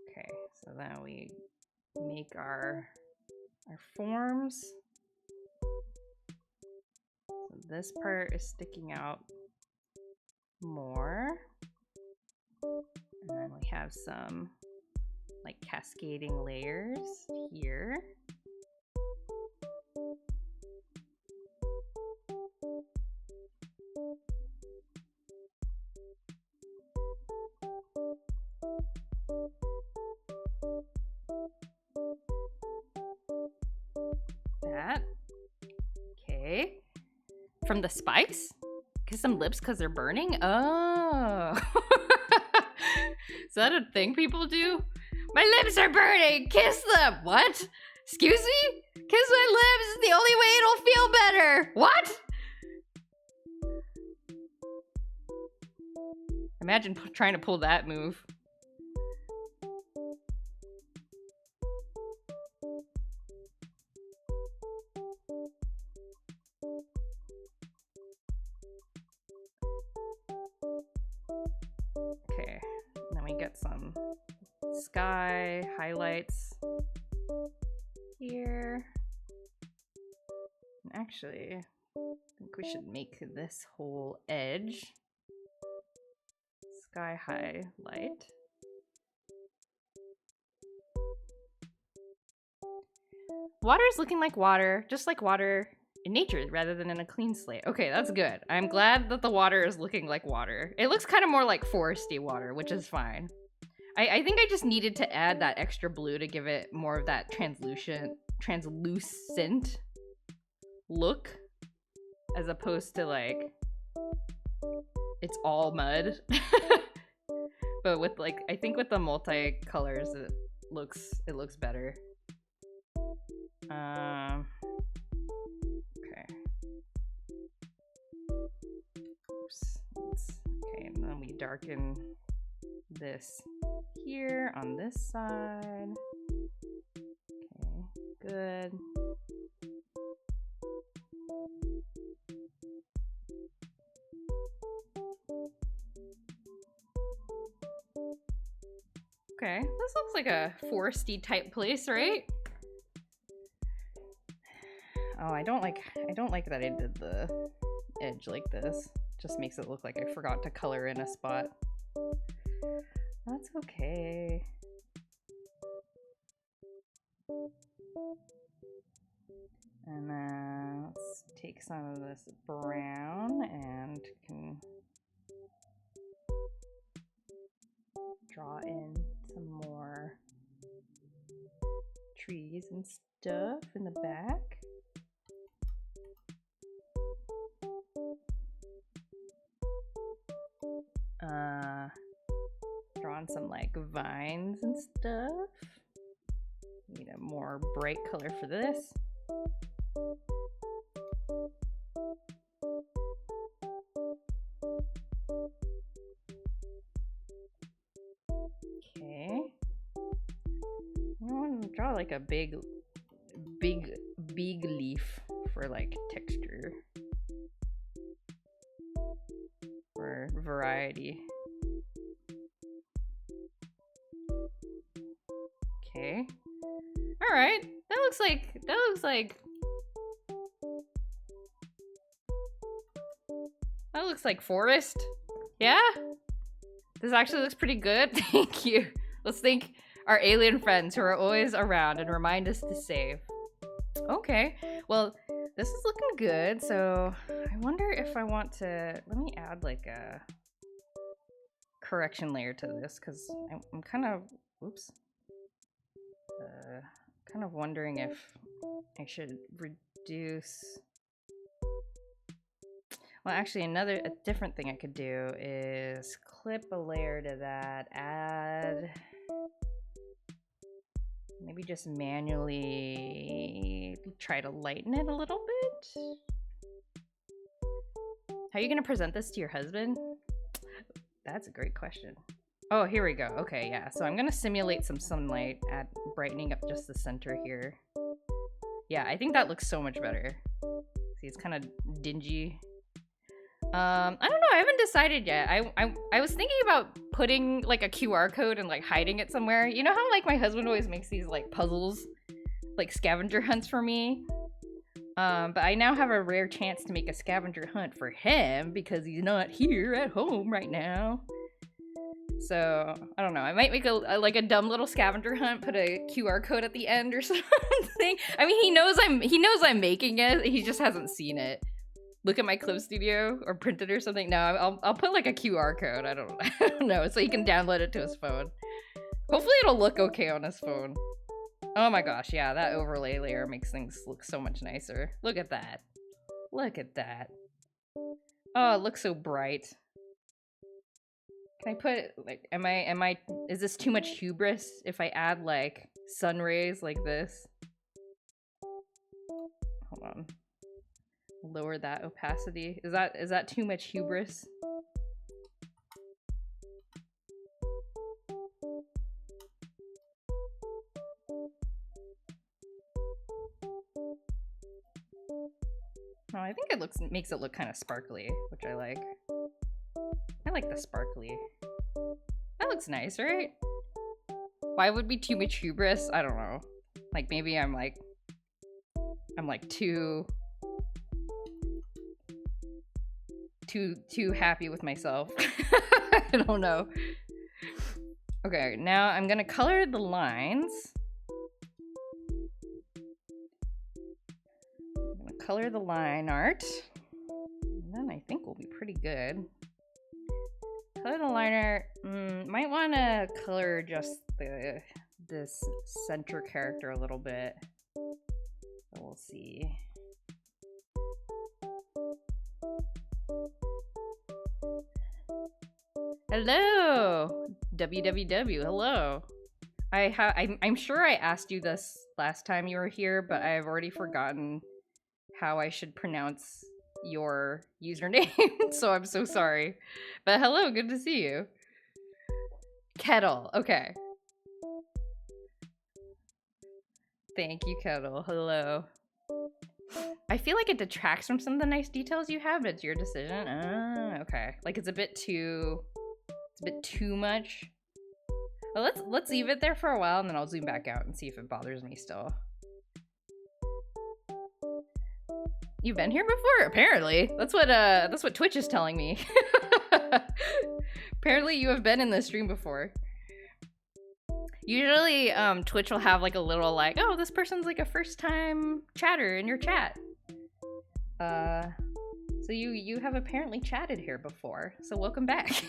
[SPEAKER 2] Okay, so now we make our forms. So this part is sticking out more. And then we have some like cascading layers here. That. Okay. From the spikes? Kiss some lips because they're burning? Oh. Is that a thing people do? My lips are burning! Kiss them! What? Excuse me? Kiss my lips is the only way it'll feel better! What? Imagine trying to pull that move. Okay, then we get some sky highlights here. And actually, I think we should make this whole edge sky highlight. Water is looking like water, just like water in nature rather than in a clean slate. Okay, that's good. I'm glad that the water is looking like water. It looks kind of more like foresty water, which is fine. I think I just needed to add that extra blue to give it more of that translucent look, as opposed to like it's all mud. But with like, I think with the multicolors, it looks better. Okay. Oops. Okay, and then we darken this here on this side. Okay, good. Okay, this looks like a foresty type place, right? Oh, I don't like that I did the edge like this. Just makes it look like I forgot to color in a spot. That's okay. And then let's take some of this brown and can draw in some more trees and stuff in the back. Drawing some like vines and stuff. Need a more bright color for this. Okay. I want to draw like a big leaf for like texture or variety. Okay. All right. That looks like forest. Yeah? This actually looks pretty good. Thank you. Let's thank our alien friends who are always around and remind us to save. Okay. Well, this is looking good. So I wonder if I want to... Let me add like a correction layer to this because I'm kind of... Oops. Kind of wondering if I should reduce... Well, actually, a different thing I could do is clip a layer to that, add, maybe just manually try to lighten it a little bit. How are you gonna present this to your husband? That's a great question. Oh, here we go. Okay, yeah. So I'm gonna simulate some sunlight at brightening up just the center here. Yeah, I think that looks so much better. See, it's kind of dingy. I don't know. I haven't decided yet. I was thinking about putting like a QR code and like hiding it somewhere. You know how like my husband always makes these like puzzles, like scavenger hunts for me. But I now have a rare chance to make a scavenger hunt for him because he's not here at home right now. So I don't know. I might make a dumb little scavenger hunt, put a QR code at the end or something. I mean, he knows I'm making it. He just hasn't seen it. Look at my clip studio or print it or something. No, I'll put like a QR code. I don't know, so he can download it to his phone. Hopefully it'll look okay on his phone. Oh my gosh, yeah, that overlay layer makes things look so much nicer. Look at that. Look at that. Oh, it looks so bright. Can I put like is this too much hubris if I add like sun rays like this? Hold on. Lower that opacity. Is that too much hubris? No, I think it makes it look kind of sparkly, which I like. I like the sparkly. That looks nice, right? Why would be too much hubris? I don't know. Like maybe I'm like too happy with myself. I don't know. Okay, now I'm gonna color the lines. I'm gonna color the line art. And then I think we'll be pretty good. Color the line art. Might want to color just this center character a little bit. So we'll see. Hello, WWW. Hello. I'm sure I asked you this last time you were here, but I've already forgotten how I should pronounce your username, so I'm so sorry. But hello, good to see you. Kettle. Okay. Thank you, Kettle. Hello. I feel like it detracts from some of the nice details you have, but it's your decision. Okay. Like it's a bit too much. Well, let's leave it there for a while and then I'll zoom back out and see if it bothers me still. You've been here before? Apparently. That's what Twitch is telling me. Apparently you have been in this stream before. Usually Twitch will have like a little like, oh, this person's like a first time chatter in your chat. So you have apparently chatted here before, so welcome back.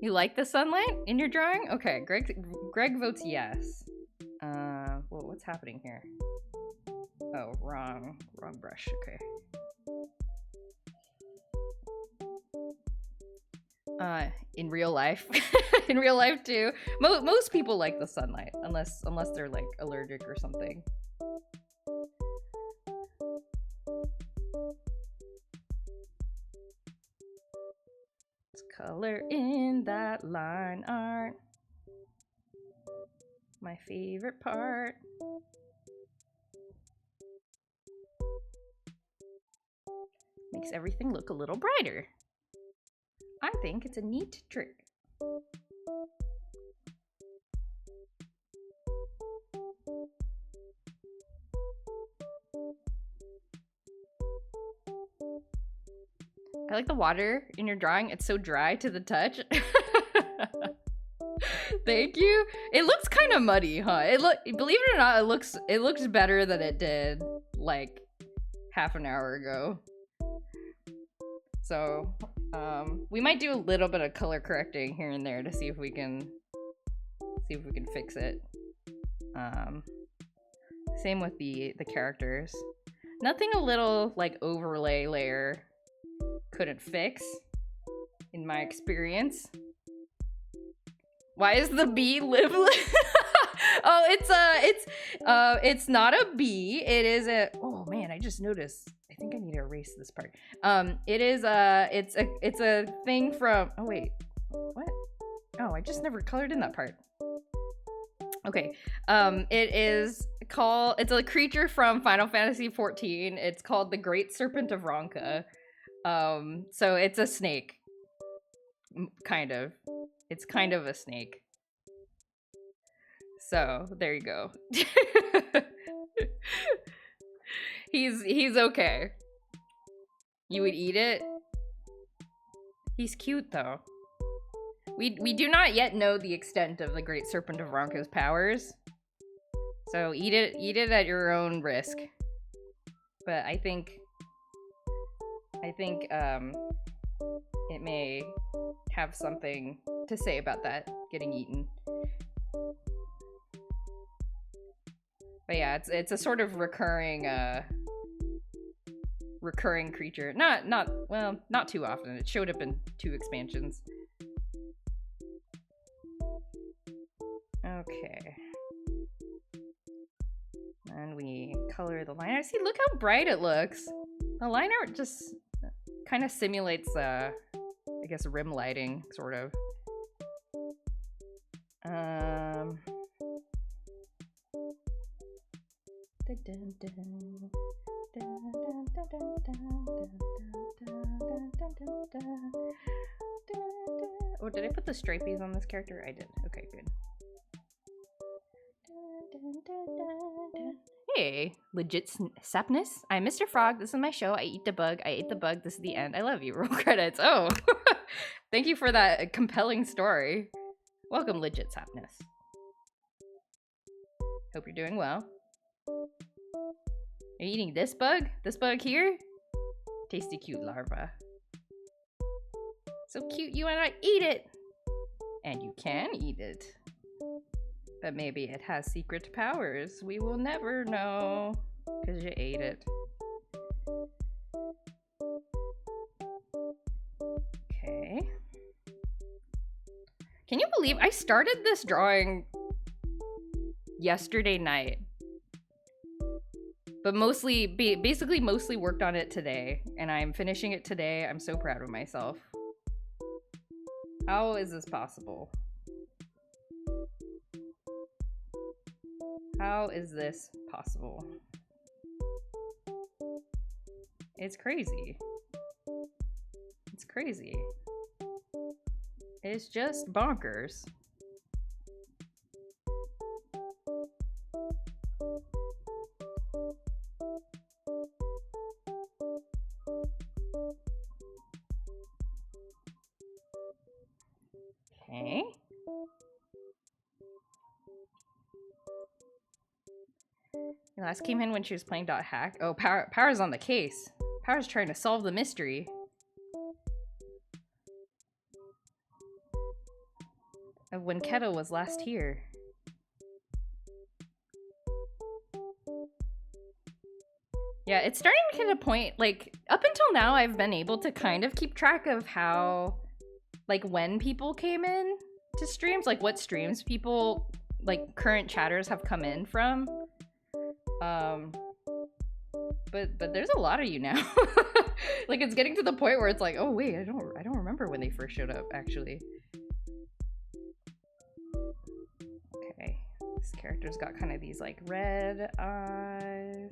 [SPEAKER 2] You like the sunlight in your drawing? Okay, Greg votes yes. Well, what's happening here? Oh, wrong brush, okay. In real life. In real life too. Most people like the sunlight, unless they're like allergic or something. Let's color in that line art. My favorite part.
[SPEAKER 1] Makes everything look a little brighter. I think it's a neat trick. I like the water in your drawing. It's so dry to the touch. Thank you. It looks kind of muddy, huh? Believe it or not, it looks better than it did like half an hour ago. So, we might do a little bit of color correcting here and there to see if we can fix it. Same with the characters. Nothing a little like overlay layer couldn't fix, in my experience. Why is the bee live? Oh, it's not a bee. It is a. Oh man, I just noticed. I think I need to erase this part. It is it's a thing from. Oh wait, what? Oh, I just never colored in that part. Okay, it's a creature from Final Fantasy XIV. It's called the Great Serpent of Ronka. So it's a snake. Kind of. It's kind of a snake. So, there you go. He's okay. You would eat it? He's cute though. We do not yet know the extent of the Great Serpent of Ronka's powers. So eat it at your own risk. But I think it may have something to say about that getting eaten. But yeah, it's a sort of recurring creature. Not too often. It showed up in 2 expansions. Okay. And we color the line art. See, look how bright it looks. The line art just kind of simulates, I guess, rim lighting, sort of. Oh, did I put the stripies on this character? I did. Okay, good. Hey, legit sapness. I'm Mr. Frog. This is my show. I eat the bug. I ate the bug. This is the end. I love you. Roll credits. Oh, thank you for that compelling story. Welcome, legit sapness. Hope you're doing well. Are you eating this bug? This bug here? Tasty, cute larva. So cute, you and I eat it. And you can eat it. But maybe it has secret powers. We will never know. Because you ate it. Okay. Can you believe I started this drawing yesterday night? But basically mostly worked on it today. And I'm finishing it today. I'm so proud of myself. How is this possible? How is this possible? It's crazy. It's crazy. It's just bonkers. Okay. Last came in when she was playing .hack. Oh, Power's on the case. Power's trying to solve the mystery. Of when Keto was last here. Yeah, it's starting to get a point, like, up until now I've been able to kind of keep track of how, like, when people came in to streams, like what streams people, like, current chatters have come in from. But there's a lot of you now. Like, it's getting to the point where it's like, oh wait, I don't remember when they first showed up, actually. Okay, this character's got kind of these, like, red eyes.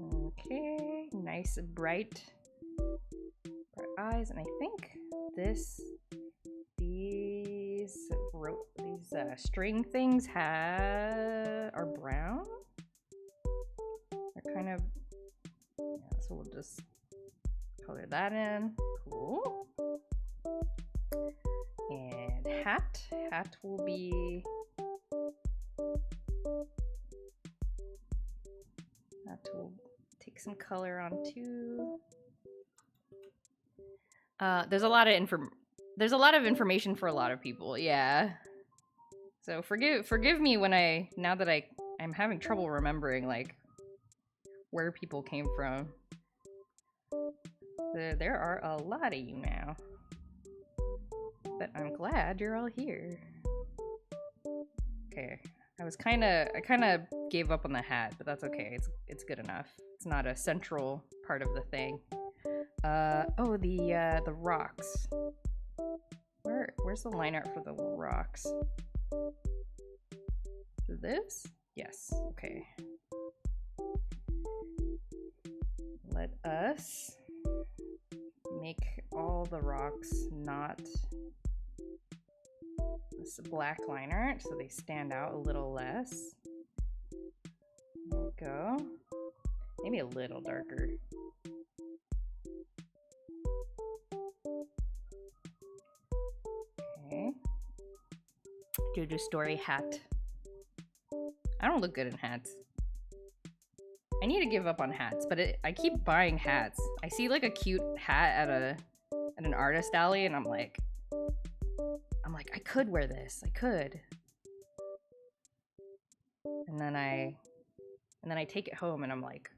[SPEAKER 1] Okay. nice bright eyes, and I think these string things are brown. They're kind of, yeah, so we'll just color that in. Cool. And hat will be, that will take some color on too. There's a lot of information for a lot of people, yeah. So forgive me when now that I'm having trouble remembering like where people came from. There are a lot of you now. But I'm glad you're all here. Okay. I kind of gave up on the hat, but that's okay. It's good enough. It's not a central part of the thing. Oh, the rocks. Where's the line art for the rocks? This? Yes. Okay. Let us make all the rocks not this black line art so they stand out a little less. There we go. Maybe a little darker. Okay. Jojo Story hat. I don't look good in hats. I need to give up on hats, but I keep buying hats. I see like a cute hat at an artist alley, and I'm like, I could wear this. I could. And then I take it home, and I'm like,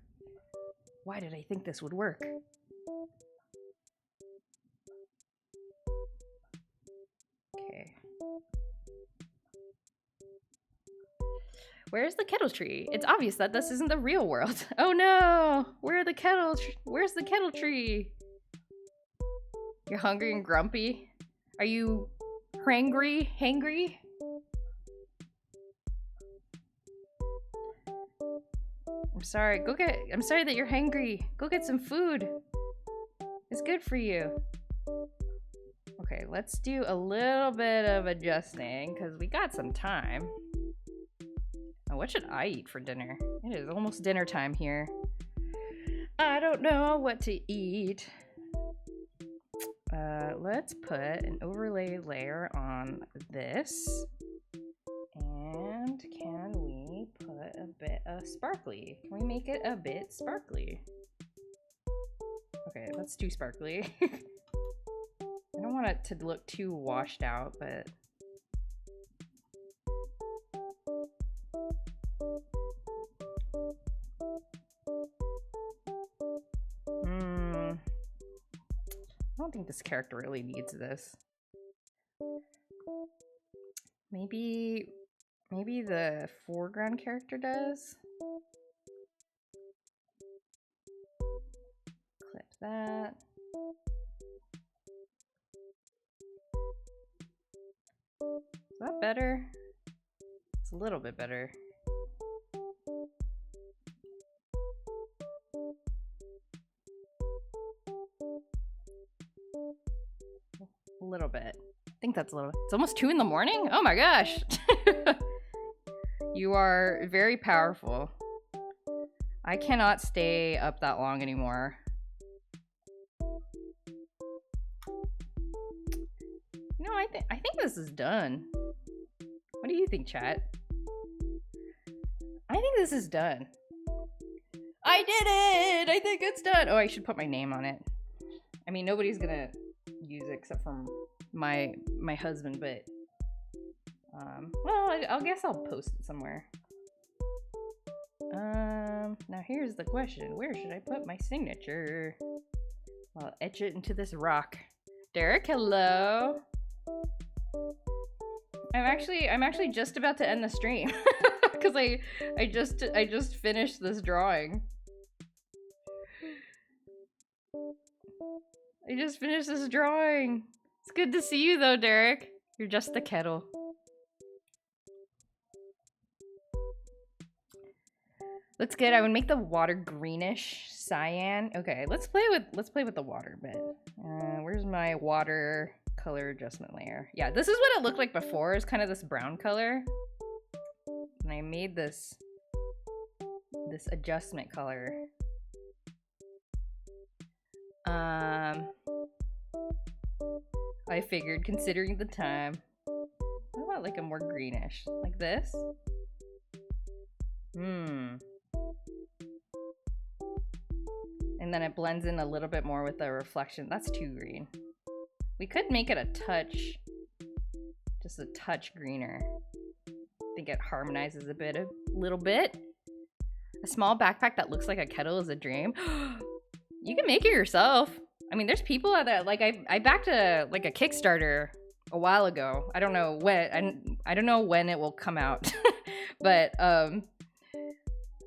[SPEAKER 1] why did I think this would work? Okay. Where's the kettle tree? It's obvious that this isn't the real world. Oh no! Where's the kettle tree? You're hungry and grumpy? Are you hangry? I'm sorry that you're hangry. Go get some food. It's good for you. Okay, let's do a little bit of adjusting because we got some time. Oh, what should I eat for dinner? It is almost dinner time here. I don't know what to eat. Let's put an overlay layer on this. And can we put a bit of sparkly? Can we make it a bit sparkly? Okay, let's do sparkly. I don't want it to look too washed out, but... I don't think this character really needs this. Maybe the foreground character does. Clip that. Is that better? It's a little bit better. A little bit. I think that's a little. It's almost 2 in the morning? Oh my gosh! You are very powerful. I cannot stay up that long anymore. No, I think this is done. What do you think, chat? I think this is done. I did it! I think it's done! Oh, I should put my name on it. I mean, nobody's gonna use it except for my husband, but well, I guess I'll post it somewhere. Now here's the question: where should I put my signature? I'll etch it into this rock. Derek, hello. I'm actually just about to end the stream because I just finished this drawing. I just finished this drawing. It's good to see you though, Derek. You're just the kettle. Looks good. I would make the water greenish cyan. Okay, let's play with the water a bit. Where's my water color adjustment layer? Yeah, this is what it looked like before. It's kind of this brown color. And I made this adjustment color. I figured, considering the time. What about like a more greenish? Like this? And then it blends in a little bit more with the reflection. That's too green. We could make it a touch, just a touch greener. I think it harmonizes a little bit. A small backpack that looks like a kettle is a dream. You can make it yourself. I mean, there's people out there, like I backed a Kickstarter a while ago. I don't know when, I don't know when it will come out, but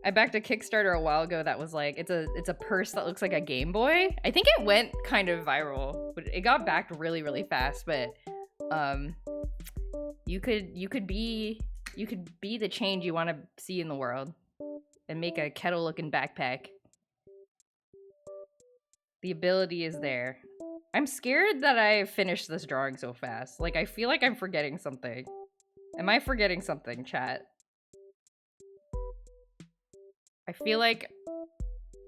[SPEAKER 1] I backed a Kickstarter a while ago that was like, it's a purse that looks like a Game Boy. I think it went kind of viral, but it got backed really, really fast. But you could be the change you want to see in the world and make a kettle looking backpack. The ability is there. I'm scared that I finished this drawing so fast. Like, I feel like I'm forgetting something. Am I forgetting something, chat? I feel like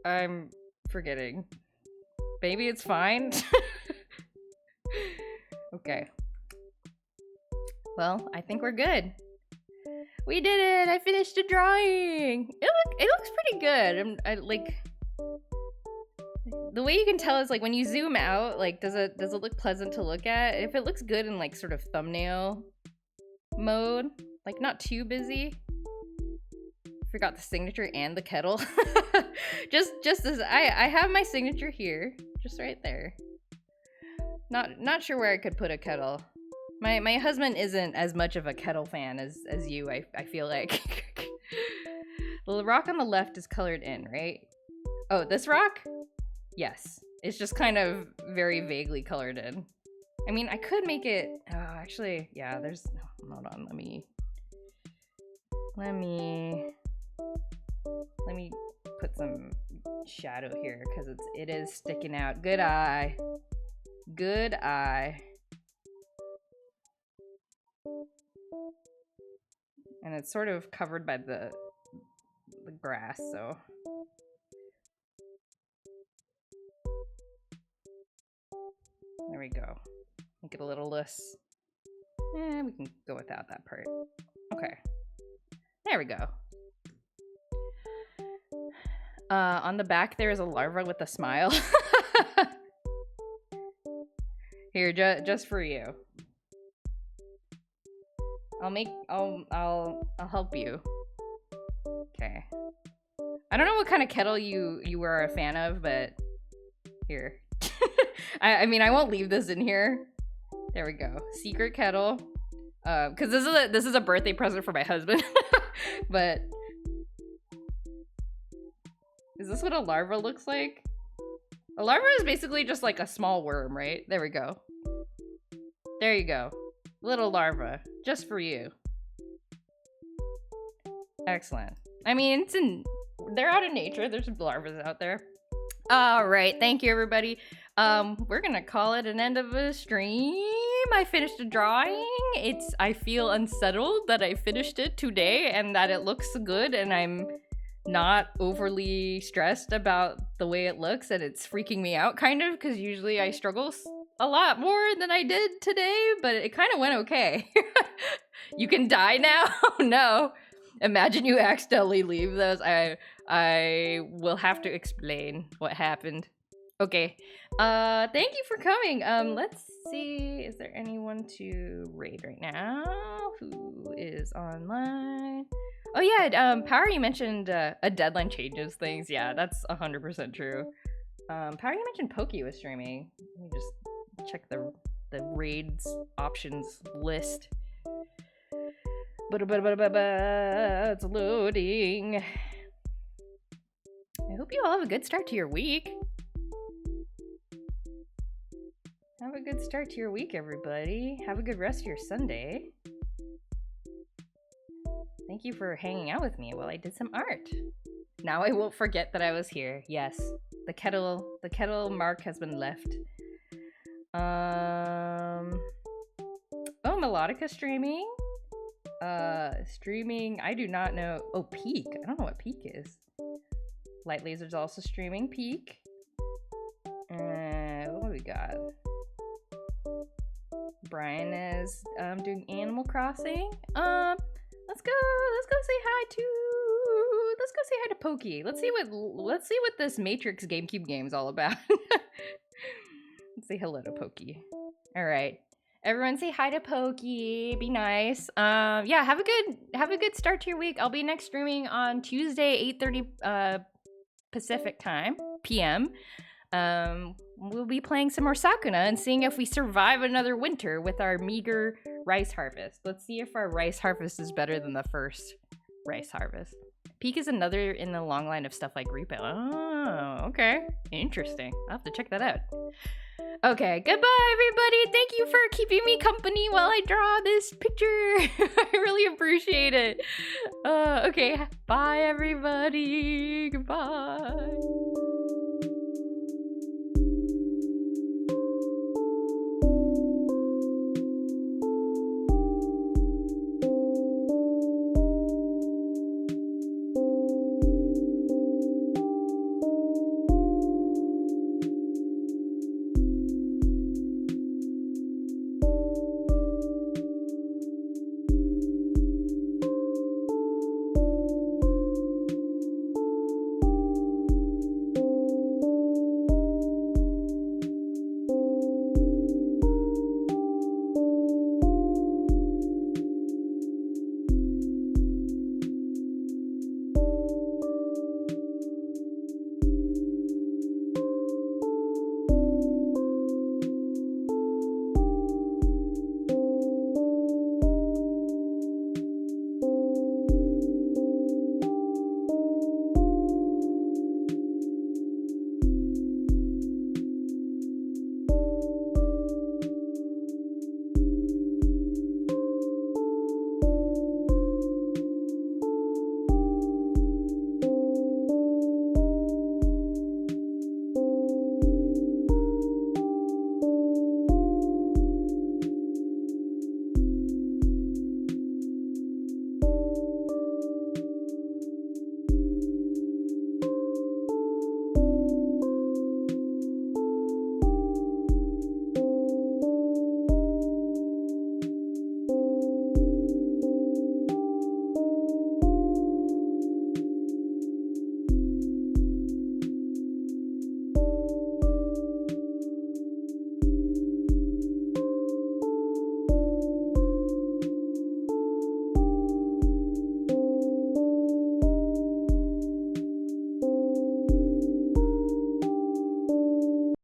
[SPEAKER 1] I'm forgetting. Maybe it's fine. Okay. Well, I think we're good. We did it! I finished a drawing! It looks pretty good. I like... The way you can tell is like when you zoom out, like does it look pleasant to look at? If it looks good in like sort of thumbnail mode, like not too busy. Forgot the signature and the kettle. just as I have my signature here, just right there. Not sure where I could put a kettle. My husband isn't as much of a kettle fan as you, I feel like. The rock on the left is colored in, right? Oh, this rock? Yes. It's just kind of very vaguely colored in. I mean, I could make it... Oh, actually, yeah, there's... Hold on, let me put some shadow here, because it is sticking out. Good eye. Good eye. And it's sort of covered by the grass, so... There we go. Make it a little less... we can go without that part. Okay. There we go. On the back there is a larva with a smile. Here, just for you. I'll help you. Okay. I don't know what kind of kettle you were a fan of, but here. I mean, I won't leave this in here. There we go. Secret kettle. Because this is a birthday present for my husband. But is this what a larva looks like? A larva is basically just like a small worm, right? There we go. There you go. Little larva. Just for you. Excellent. I mean, they're out in nature. There's larvas out there. All right. Thank you, everybody. We're gonna call it an end of a stream. I finished a drawing. I feel unsettled that I finished it today and that it looks good, and I'm not overly stressed about the way it looks, and it's freaking me out kind of, because usually I struggle a lot more than I did today, but it kind of went okay. You can die now? No. Imagine you accidentally leave those. I will have to explain what happened. Okay. Thank you for coming. Let's see. Is there anyone to raid right now? Who is online? Oh yeah, Power, you mentioned a deadline changes things. Yeah, that's 100% true. Power, you mentioned Pokey was streaming. Let me just check the raids options list. It's loading. I hope you all have a good start to your week. Have a good start to your week, everybody. Have a good rest of your Sunday. Thank you for hanging out with me while I did some art. Now I won't forget that I was here. Yes. The kettle mark has been left. Oh, Melodica streaming? Streaming, I do not know. Oh, Peak. I don't know what Peak is. Light Laser's also streaming Peak. What do we got? Brian is doing Animal Crossing. Let's go say hi to Pokey. Let's see what this Matrix GameCube game's all about. Let's say hello to Pokey. All right. Everyone say hi to Pokey. Be nice. Yeah, have a good start to your week. I'll be next streaming on Tuesday, 8:30 Pacific time, PM. We'll be playing some more Sakuna and seeing if we survive another winter with our meager rice harvest. Let's see if our rice harvest is better than the first rice harvest. Peak is another in the long line of stuff like Repo. Oh, okay. Interesting. I'll have to check that out. Okay, goodbye everybody. Thank you for keeping me company while I draw this picture. I really appreciate it. Okay, bye everybody. Goodbye.